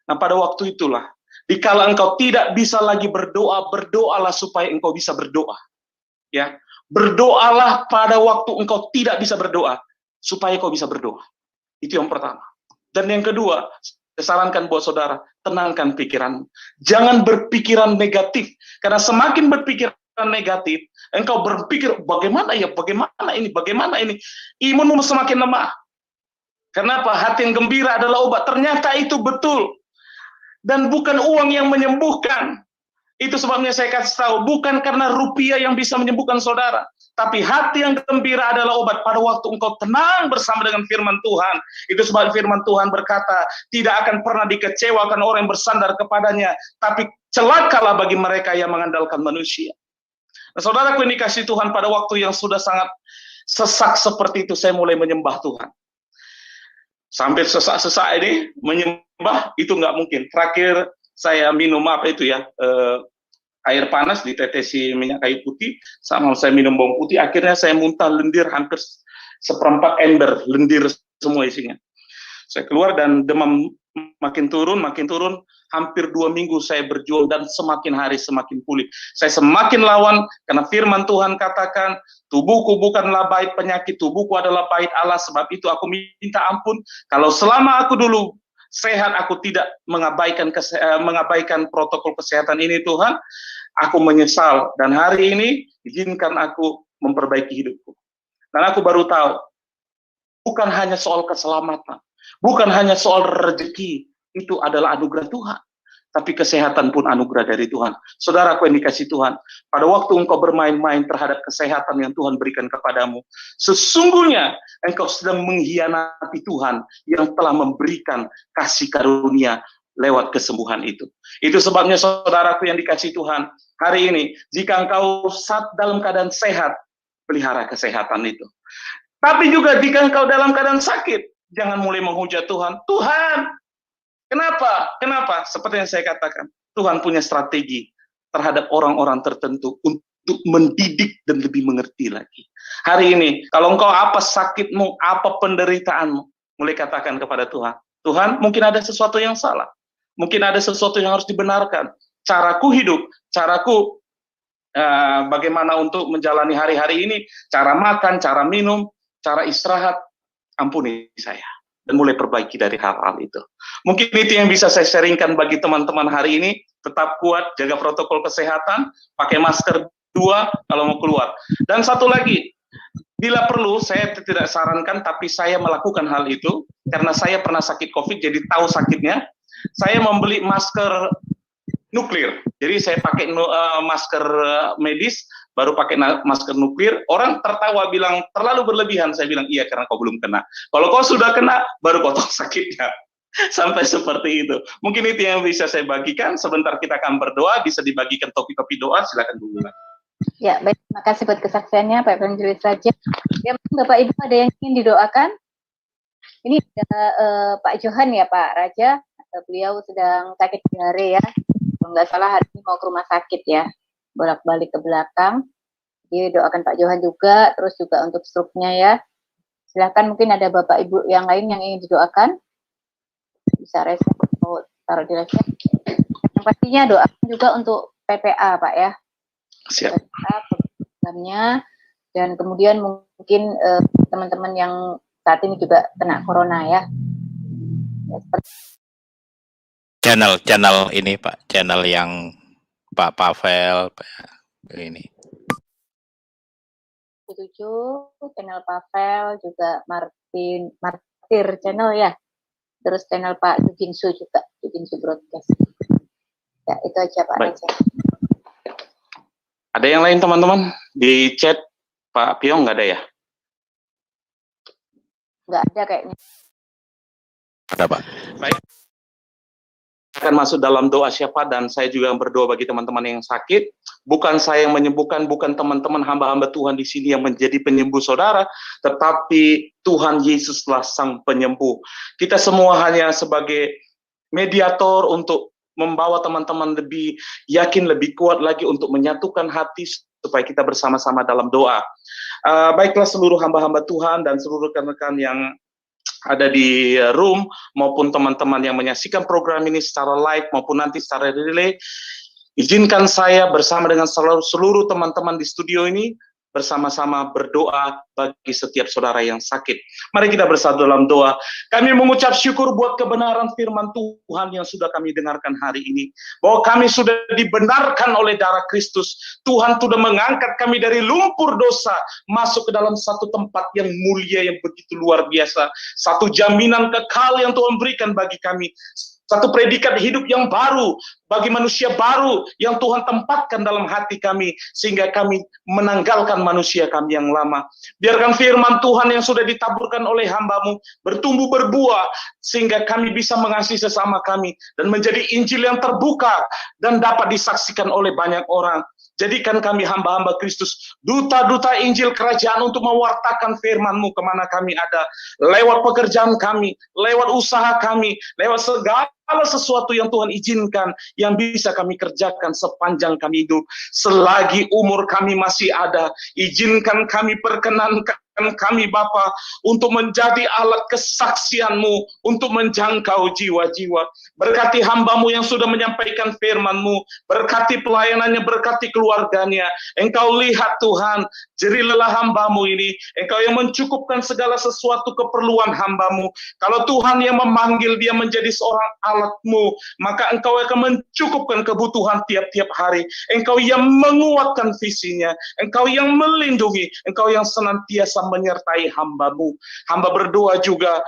Nah, pada waktu itulah, dikala engkau tidak bisa lagi berdoa, berdoalah supaya engkau bisa berdoa. Ya, berdoalah pada waktu engkau tidak bisa berdoa, supaya kau bisa berdoa. Itu yang pertama. Dan yang kedua, saya sarankan buat saudara, tenangkan pikiranmu. Jangan berpikiran negatif, karena semakin berpikiran negatif, engkau berpikir bagaimana ini, imunmu semakin lemah. Kenapa? Hati yang gembira adalah obat. Ternyata itu betul. Dan bukan uang yang menyembuhkan. Itu sebabnya saya kasih tahu, bukan karena rupiah yang bisa menyembuhkan saudara, tapi hati yang gembira adalah obat pada waktu engkau tenang bersama dengan firman Tuhan. Itu sebab firman Tuhan berkata, tidak akan pernah dikecewakan orang yang bersandar kepadanya, tapi celakalah bagi mereka yang mengandalkan manusia. Nah, saudaraku yang dikasih Tuhan, pada waktu yang sudah sangat sesak seperti itu, saya mulai menyembah Tuhan. Sampai sesak-sesak ini, menyembah itu nggak mungkin. Terakhir, saya minum air panas ditetesi minyak kayu putih, sama saya minum bawang putih, akhirnya saya muntah lendir hampir seperempat ember, lendir semua isinya. Saya keluar dan demam makin turun, hampir 2 minggu saya berjuang dan semakin hari semakin pulih. Saya semakin lawan karena firman Tuhan katakan, tubuhku bukanlah bait penyakit, tubuhku adalah bait Allah, sebab itu aku minta ampun. Kalau selama aku dulu sehat, aku tidak mengabaikan protokol kesehatan ini, Tuhan. Aku menyesal, dan hari ini izinkan aku memperbaiki hidupku. Dan aku baru tahu, bukan hanya soal keselamatan, bukan hanya soal rezeki, itu adalah anugerah Tuhan. Tapi kesehatan pun anugerah dari Tuhan. Saudaraku yang dikasih Tuhan, pada waktu engkau bermain-main terhadap kesehatan yang Tuhan berikan kepadamu, sesungguhnya engkau sedang mengkhianati Tuhan yang telah memberikan kasih karunia lewat kesembuhan itu. Itu sebabnya saudaraku yang dikasih Tuhan, hari ini, jika engkau dalam keadaan sehat, pelihara kesehatan itu. Tapi juga jika engkau dalam keadaan sakit, jangan mulai menghujat Tuhan. Tuhan, Kenapa? Seperti yang saya katakan, Tuhan punya strategi terhadap orang-orang tertentu untuk mendidik dan lebih mengerti lagi. Hari ini, kalau engkau apa sakitmu, apa penderitaanmu, mulai katakan kepada Tuhan. Tuhan, mungkin ada sesuatu yang salah. Mungkin ada sesuatu yang harus dibenarkan. Caraku hidup, caraku bagaimana untuk menjalani hari-hari ini, cara makan, cara minum, cara istirahat, ampuni saya. Dan mulai perbaiki dari hal-hal itu. Mungkin itu yang bisa saya sharingkan bagi teman-teman hari ini. Tetap kuat, jaga protokol kesehatan, pakai masker 2 kalau mau keluar. Dan satu lagi, bila perlu, saya tidak sarankan, tapi saya melakukan hal itu, karena saya pernah sakit COVID, jadi tahu sakitnya. Saya membeli masker nuklir. Jadi saya pakai masker medis, baru pakai masker nuklir. Orang tertawa bilang terlalu berlebihan. Saya bilang iya karena kau belum kena. Kalau kau sudah kena, baru kau tahu sakitnya. Sampai seperti itu. Mungkin itu yang bisa saya bagikan. Sebentar kita akan berdoa. Bisa dibagikan topik-topik doa. Silakan dulu. Ya, baik. Terima kasih buat kesaksiannya, Pak Evangelis Raja. Ya, Bapak Ibu ada yang ingin didoakan? Ini ada Pak Johan ya, Pak Raja. Beliau sedang sakit diare ya. Kalau nggak salah hari ini mau ke rumah sakit ya. Bolak-balik ke belakang. Jadi doakan Pak Johan juga. Terus juga untuk stroke-nya ya. Silahkan mungkin ada Bapak Ibu yang lain yang ingin didoakan. Bisa reset atau taruh di reset. Yang pastinya doakan juga untuk PPA Pak ya. Siap. PPA programnya dan kemudian mungkin teman-teman yang saat ini juga kena corona ya. Channel ini Pak, channel yang Pak Pavel ini. 7 channel Pavel juga Martir channel ya. Terus channel Pak Juginsu juga, Juginsu Broadcast. Ya, itu aja Pak Raja. Ada yang lain teman-teman? Di chat Pak Piong nggak ada ya? Nggak ada kayaknya. Ada Pak. Baik. Akan masuk dalam doa syafaat dan saya juga berdoa bagi teman-teman yang sakit. Bukan saya yang menyembuhkan, bukan teman-teman hamba-hamba Tuhan di sini yang menjadi penyembuh saudara, tetapi Tuhan Yesuslah sang penyembuh. Kita semua hanya sebagai mediator untuk membawa teman-teman lebih yakin, lebih kuat lagi untuk menyatukan hati supaya kita bersama-sama dalam doa. Baiklah seluruh hamba-hamba Tuhan dan seluruh rekan-rekan yang ada di room maupun teman-teman yang menyaksikan program ini secara live maupun nanti secara relay, izinkan saya bersama dengan seluruh teman-teman di studio ini bersama-sama berdoa bagi setiap saudara yang sakit. Mari kita bersatu dalam doa. Kami mengucap syukur buat kebenaran firman Tuhan yang sudah kami dengarkan hari ini. Bahwa kami sudah dibenarkan oleh darah Kristus. Tuhan sudah mengangkat kami dari lumpur dosa masuk ke dalam satu tempat yang mulia yang begitu luar biasa. Satu jaminan kekal yang Tuhan berikan bagi kami. Satu predikat hidup yang baru bagi manusia baru yang Tuhan tempatkan dalam hati kami sehingga kami menanggalkan manusia kami yang lama. Biarkan firman Tuhan yang sudah ditaburkan oleh hamba-Mu bertumbuh berbuah sehingga kami bisa mengasihi sesama kami dan menjadi Injil yang terbuka dan dapat disaksikan oleh banyak orang. Jadikan kami hamba-hamba Kristus, duta-duta Injil kerajaan untuk mewartakan firman-Mu kemana kami ada. Lewat pekerjaan kami, lewat usaha kami, lewat segala sesuatu yang Tuhan izinkan, yang bisa kami kerjakan sepanjang kami hidup. Selagi umur kami masih ada, izinkan kami, perkenankan kami Bapa untuk menjadi alat kesaksian-Mu, untuk menjangkau jiwa-jiwa. Berkati hamba-Mu yang sudah menyampaikan firman-Mu, berkati pelayanannya, berkati keluarganya. Engkau lihat Tuhan, jerih lelah hamba-Mu ini, Engkau yang mencukupkan segala sesuatu keperluan hamba-Mu. Kalau Tuhan yang memanggil dia menjadi seorang alat-Mu, maka Engkau akan mencukupkan kebutuhan tiap-tiap hari. Engkau yang menguatkan visinya, Engkau yang melindungi, Engkau yang senantiasa menyertai hamba-Mu. Hamba berdoa juga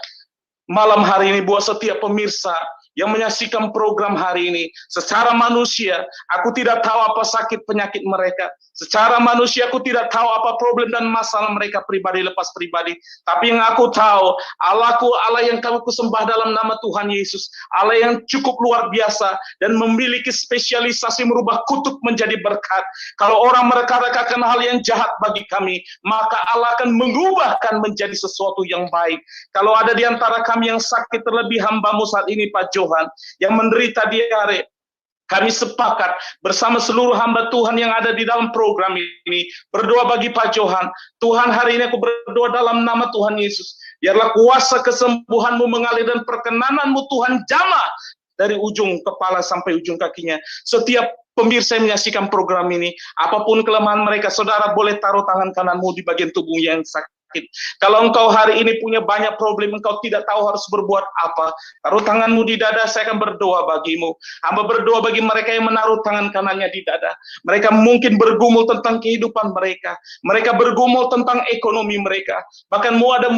malam hari ini buat setiap pemirsa yang menyaksikan program hari ini. Secara manusia, aku tidak tahu apa sakit penyakit mereka. Secara manusia, aku tidak tahu apa problem dan masalah mereka pribadi lepas pribadi. Tapi yang aku tahu, Allahku, Allah yang kami kusembah dalam nama Tuhan Yesus. Allah yang cukup luar biasa dan memiliki spesialisasi merubah kutuk menjadi berkat. Kalau orang mereka-rekakan hal yang jahat bagi kami, maka Allah akan mengubahkan menjadi sesuatu yang baik. Kalau ada di antara kami yang sakit, terlebih hamba-Mu saat ini, Pak Johan, yang menderita diare, kami sepakat bersama seluruh hamba Tuhan yang ada di dalam program ini, berdoa bagi Pak Johan. Tuhan, hari ini aku berdoa dalam nama Tuhan Yesus. Biarlah kuasa kesembuhan-Mu mengalir dan perkenanan-Mu Tuhan jamah dari ujung kepala sampai ujung kakinya. Setiap pemirsa yang menyaksikan program ini, apapun kelemahan mereka, saudara boleh taruh tangan kananmu di bagian tubuh yang sakit. Kalau engkau hari ini punya banyak problem, engkau tidak tahu harus berbuat apa, taruh tanganmu di dada, saya akan berdoa bagimu. Hamba berdoa bagi mereka yang menaruh tangan kanannya di dada. Mereka mungkin bergumul tentang kehidupan mereka. Mereka bergumul tentang ekonomi mereka. Bahkan mau ada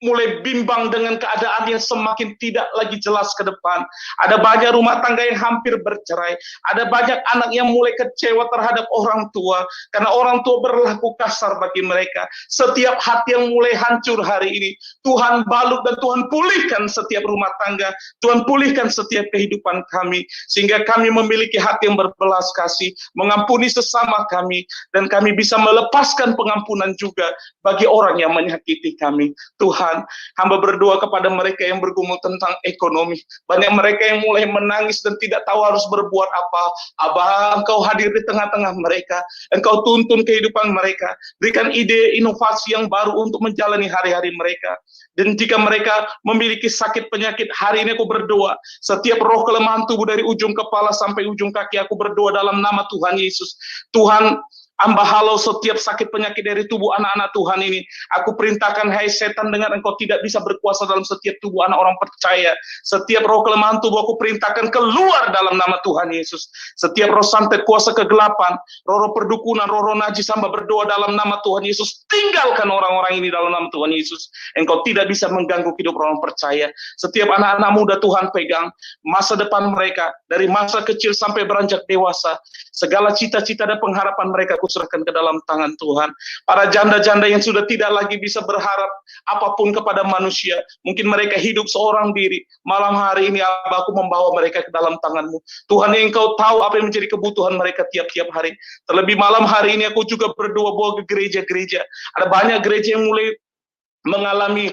mulai bimbang dengan keadaan yang semakin tidak lagi jelas ke depan. Ada banyak rumah tangga yang hampir bercerai. Ada banyak anak yang mulai kecewa terhadap orang tua karena orang tua berlaku kasar bagi mereka. Setiap hati yang mulai hancur hari ini, Tuhan balut dan Tuhan pulihkan setiap rumah tangga. Tuhan pulihkan setiap kehidupan kami sehingga kami memiliki hati yang berbelas kasih, mengampuni sesama kami, dan kami bisa melepaskan pengampunan juga bagi orang yang menyakiti kami. Tuhan, hamba berdoa kepada mereka yang bergumul tentang ekonomi. Banyak mereka yang mulai menangis dan tidak tahu harus berbuat apa. Abah, Engkau hadir di tengah-tengah mereka. Engkau tuntun kehidupan mereka. Berikan ide inovasi yang baru untuk menjalani hari-hari mereka. Dan jika mereka memiliki sakit penyakit, hari ini aku berdoa. Setiap roh kelemahan tubuh dari ujung kepala sampai ujung kaki, aku berdoa dalam nama Tuhan Yesus. Tuhan, Amba halau setiap sakit penyakit dari tubuh anak-anak Tuhan ini. Aku perintahkan, hai setan, dengan engkau tidak bisa berkuasa dalam setiap tubuh anak orang percaya. Setiap roh kelemahan tubuh aku perintahkan keluar dalam nama Tuhan Yesus. Setiap roh santet kuasa kegelapan, roh-roh perdukunan, roh-roh najis, hamba berdoa dalam nama Tuhan Yesus. Tinggalkan orang-orang ini dalam nama Tuhan Yesus. Engkau tidak bisa mengganggu hidup orang percaya. Setiap anak-anak muda Tuhan pegang masa depan mereka, dari masa kecil sampai beranjak dewasa. Segala cita-cita dan pengharapan mereka serahkan ke dalam tangan Tuhan. Para janda-janda yang sudah tidak lagi bisa berharap apapun kepada manusia, mungkin mereka hidup seorang diri. Malam hari ini Abah, aku membawa mereka ke dalam tangan-Mu. Tuhan, yang Engkau tahu apa yang menjadi kebutuhan mereka tiap-tiap hari. Terlebih malam hari ini aku juga berdoa bahwa ke gereja-gereja. Ada banyak gereja yang mulai mengalami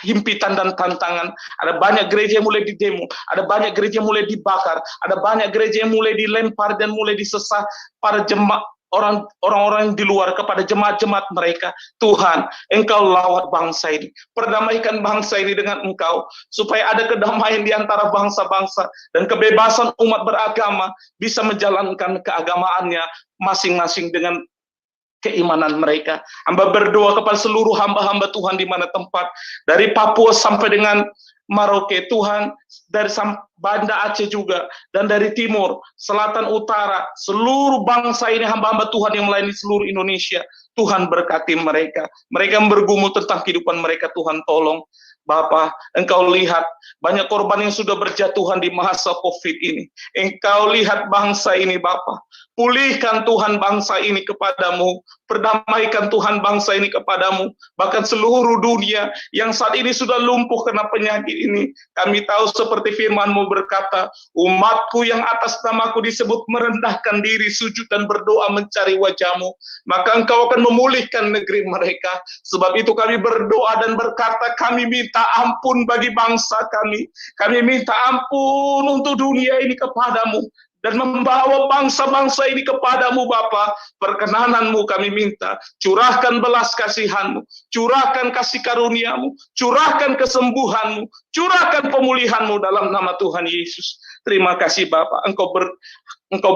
himpitan dan tantangan. Ada banyak gereja yang mulai didemo, ada banyak gereja yang mulai dibakar, ada banyak gereja yang mulai dilempar dan mulai disesah para jemaat, orang-orang di luar kepada jemaat-jemaat mereka. Tuhan, Engkau lawat bangsa ini, perdamaikan bangsa ini dengan Engkau, supaya ada kedamaian di antara bangsa-bangsa dan kebebasan umat beragama bisa menjalankan keagamaannya masing-masing dengan keimanan mereka. Hamba berdoa kepada seluruh hamba-hamba Tuhan di mana tempat, dari Papua sampai dengan Merauke, Tuhan, dari Banda Aceh juga, dan dari timur, selatan, utara, seluruh bangsa ini hamba-hamba Tuhan yang melayani seluruh Indonesia. Tuhan berkati mereka. Mereka yang bergumul tentang kehidupan mereka, Tuhan tolong. Bapa, Engkau lihat banyak korban yang sudah berjatuhan di masa COVID ini. Engkau lihat bangsa ini, Bapa. Pulihkan Tuhan bangsa ini kepadamu. Perdamaikan Tuhan bangsa ini kepadamu. Bahkan seluruh dunia yang saat ini sudah lumpuh karena penyakit ini. Kami tahu seperti firman-Mu berkata, umatku yang atas namaku disebut merendahkan diri, sujud dan berdoa mencari wajah-Mu, maka Engkau akan memulihkan negeri mereka. Sebab itu kami berdoa dan berkata, kami minta ampun bagi bangsa kami. Kami minta ampun untuk dunia ini kepadamu. Dan membawa bangsa-bangsa ini kepadamu, Bapa. Perkenanan-Mu kami minta. Curahkan belas kasihan-Mu. Curahkan kasih karunia-Mu. Curahkan kesembuhan-Mu. Curahkan pemulihan-Mu dalam nama Tuhan Yesus. Terima kasih, Bapa. Engkau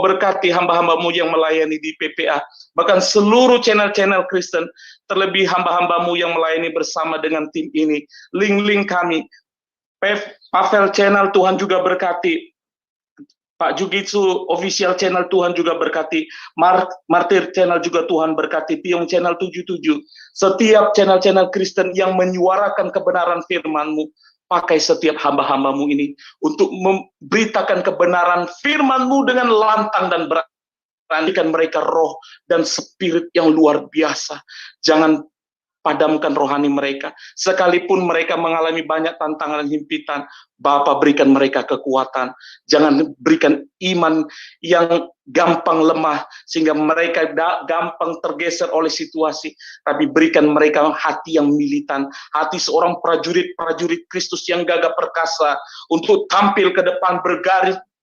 berkati hamba-hamba-Mu yang melayani di PPA. Bahkan seluruh channel-channel Kristen. Terlebih hamba-hamba-Mu yang melayani bersama dengan tim ini. Link-link kami. Pavel Channel, Tuhan juga berkati. Pak Jugitsu Official Channel, Tuhan juga berkati. Martir Channel juga Tuhan berkati. Piong Channel 77. Setiap channel-channel Kristen yang menyuarakan kebenaran firman-Mu. Pakai setiap hamba-hamba-Mu ini untuk memberitakan kebenaran firman-Mu dengan lantang dan beranikan mereka roh dan spirit yang luar biasa. Jangan padamkan rohani mereka. Sekalipun mereka mengalami banyak tantangan dan himpitan, Bapa berikan mereka kekuatan. Jangan berikan iman yang gampang lemah, sehingga mereka gampang tergeser oleh situasi. Tapi berikan mereka hati yang militan, hati seorang prajurit Kristus yang gagah perkasa, untuk tampil ke depan,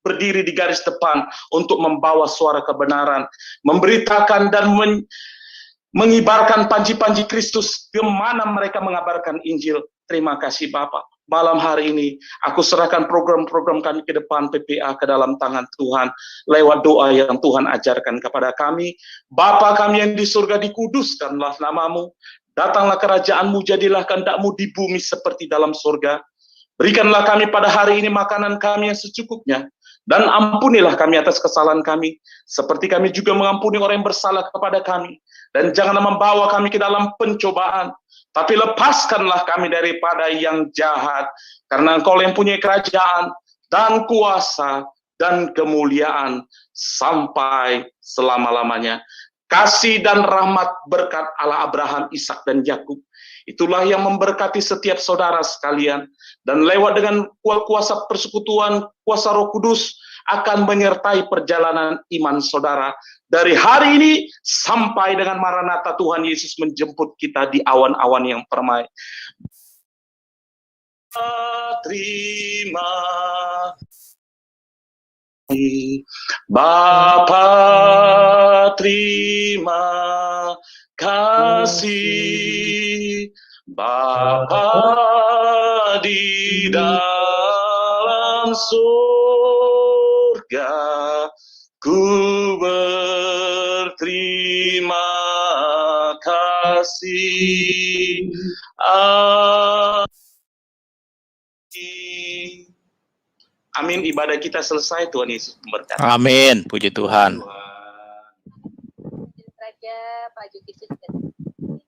berdiri di garis depan, untuk membawa suara kebenaran, memberitakan dan mengibarkan panji-panji Kristus di mana mereka mengabarkan Injil. Terima kasih Bapak. Malam hari ini aku serahkan program-program kami ke depan PPA ke dalam tangan Tuhan lewat doa yang Tuhan ajarkan kepada kami. Bapa kami yang di surga, dikuduskanlah nama-Mu. Datanglah kerajaan-Mu, jadilah kehendak-Mu di bumi seperti dalam surga. Berikanlah kami pada hari ini makanan kami yang secukupnya. Dan ampunilah kami atas kesalahan kami, seperti kami juga mengampuni orang yang bersalah kepada kami. Dan janganlah membawa kami ke dalam pencobaan, tapi lepaskanlah kami daripada yang jahat. Karena Engkau yang punya kerajaan, dan kuasa, dan kemuliaan, sampai selama-lamanya. Kasih dan rahmat berkat Allah Abraham, Ishak, dan Yakub, itulah yang memberkati setiap saudara sekalian. Dan lewat dengan kuasa persekutuan, kuasa Roh Kudus, akan menyertai perjalanan iman saudara. Dari hari ini sampai dengan Maranatha Tuhan Yesus menjemput kita di awan-awan yang permai. Terima Bapa, terima kasih. Bapa di dalam surga, ku berterima kasih. Amin. Ibadah kita selesai. Tuhan Yesus memberkati. Amin. Puji Tuhan. Raja Pak Zulkifli.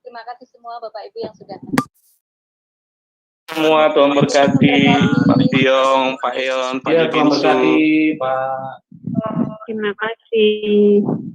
Terima kasih semua Bapak Ibu yang sudah Semua Tuhan berkati. Pak Piong, Pak Eon, Pak Zulkifli. Terima kasih, Pak. Terima kasih.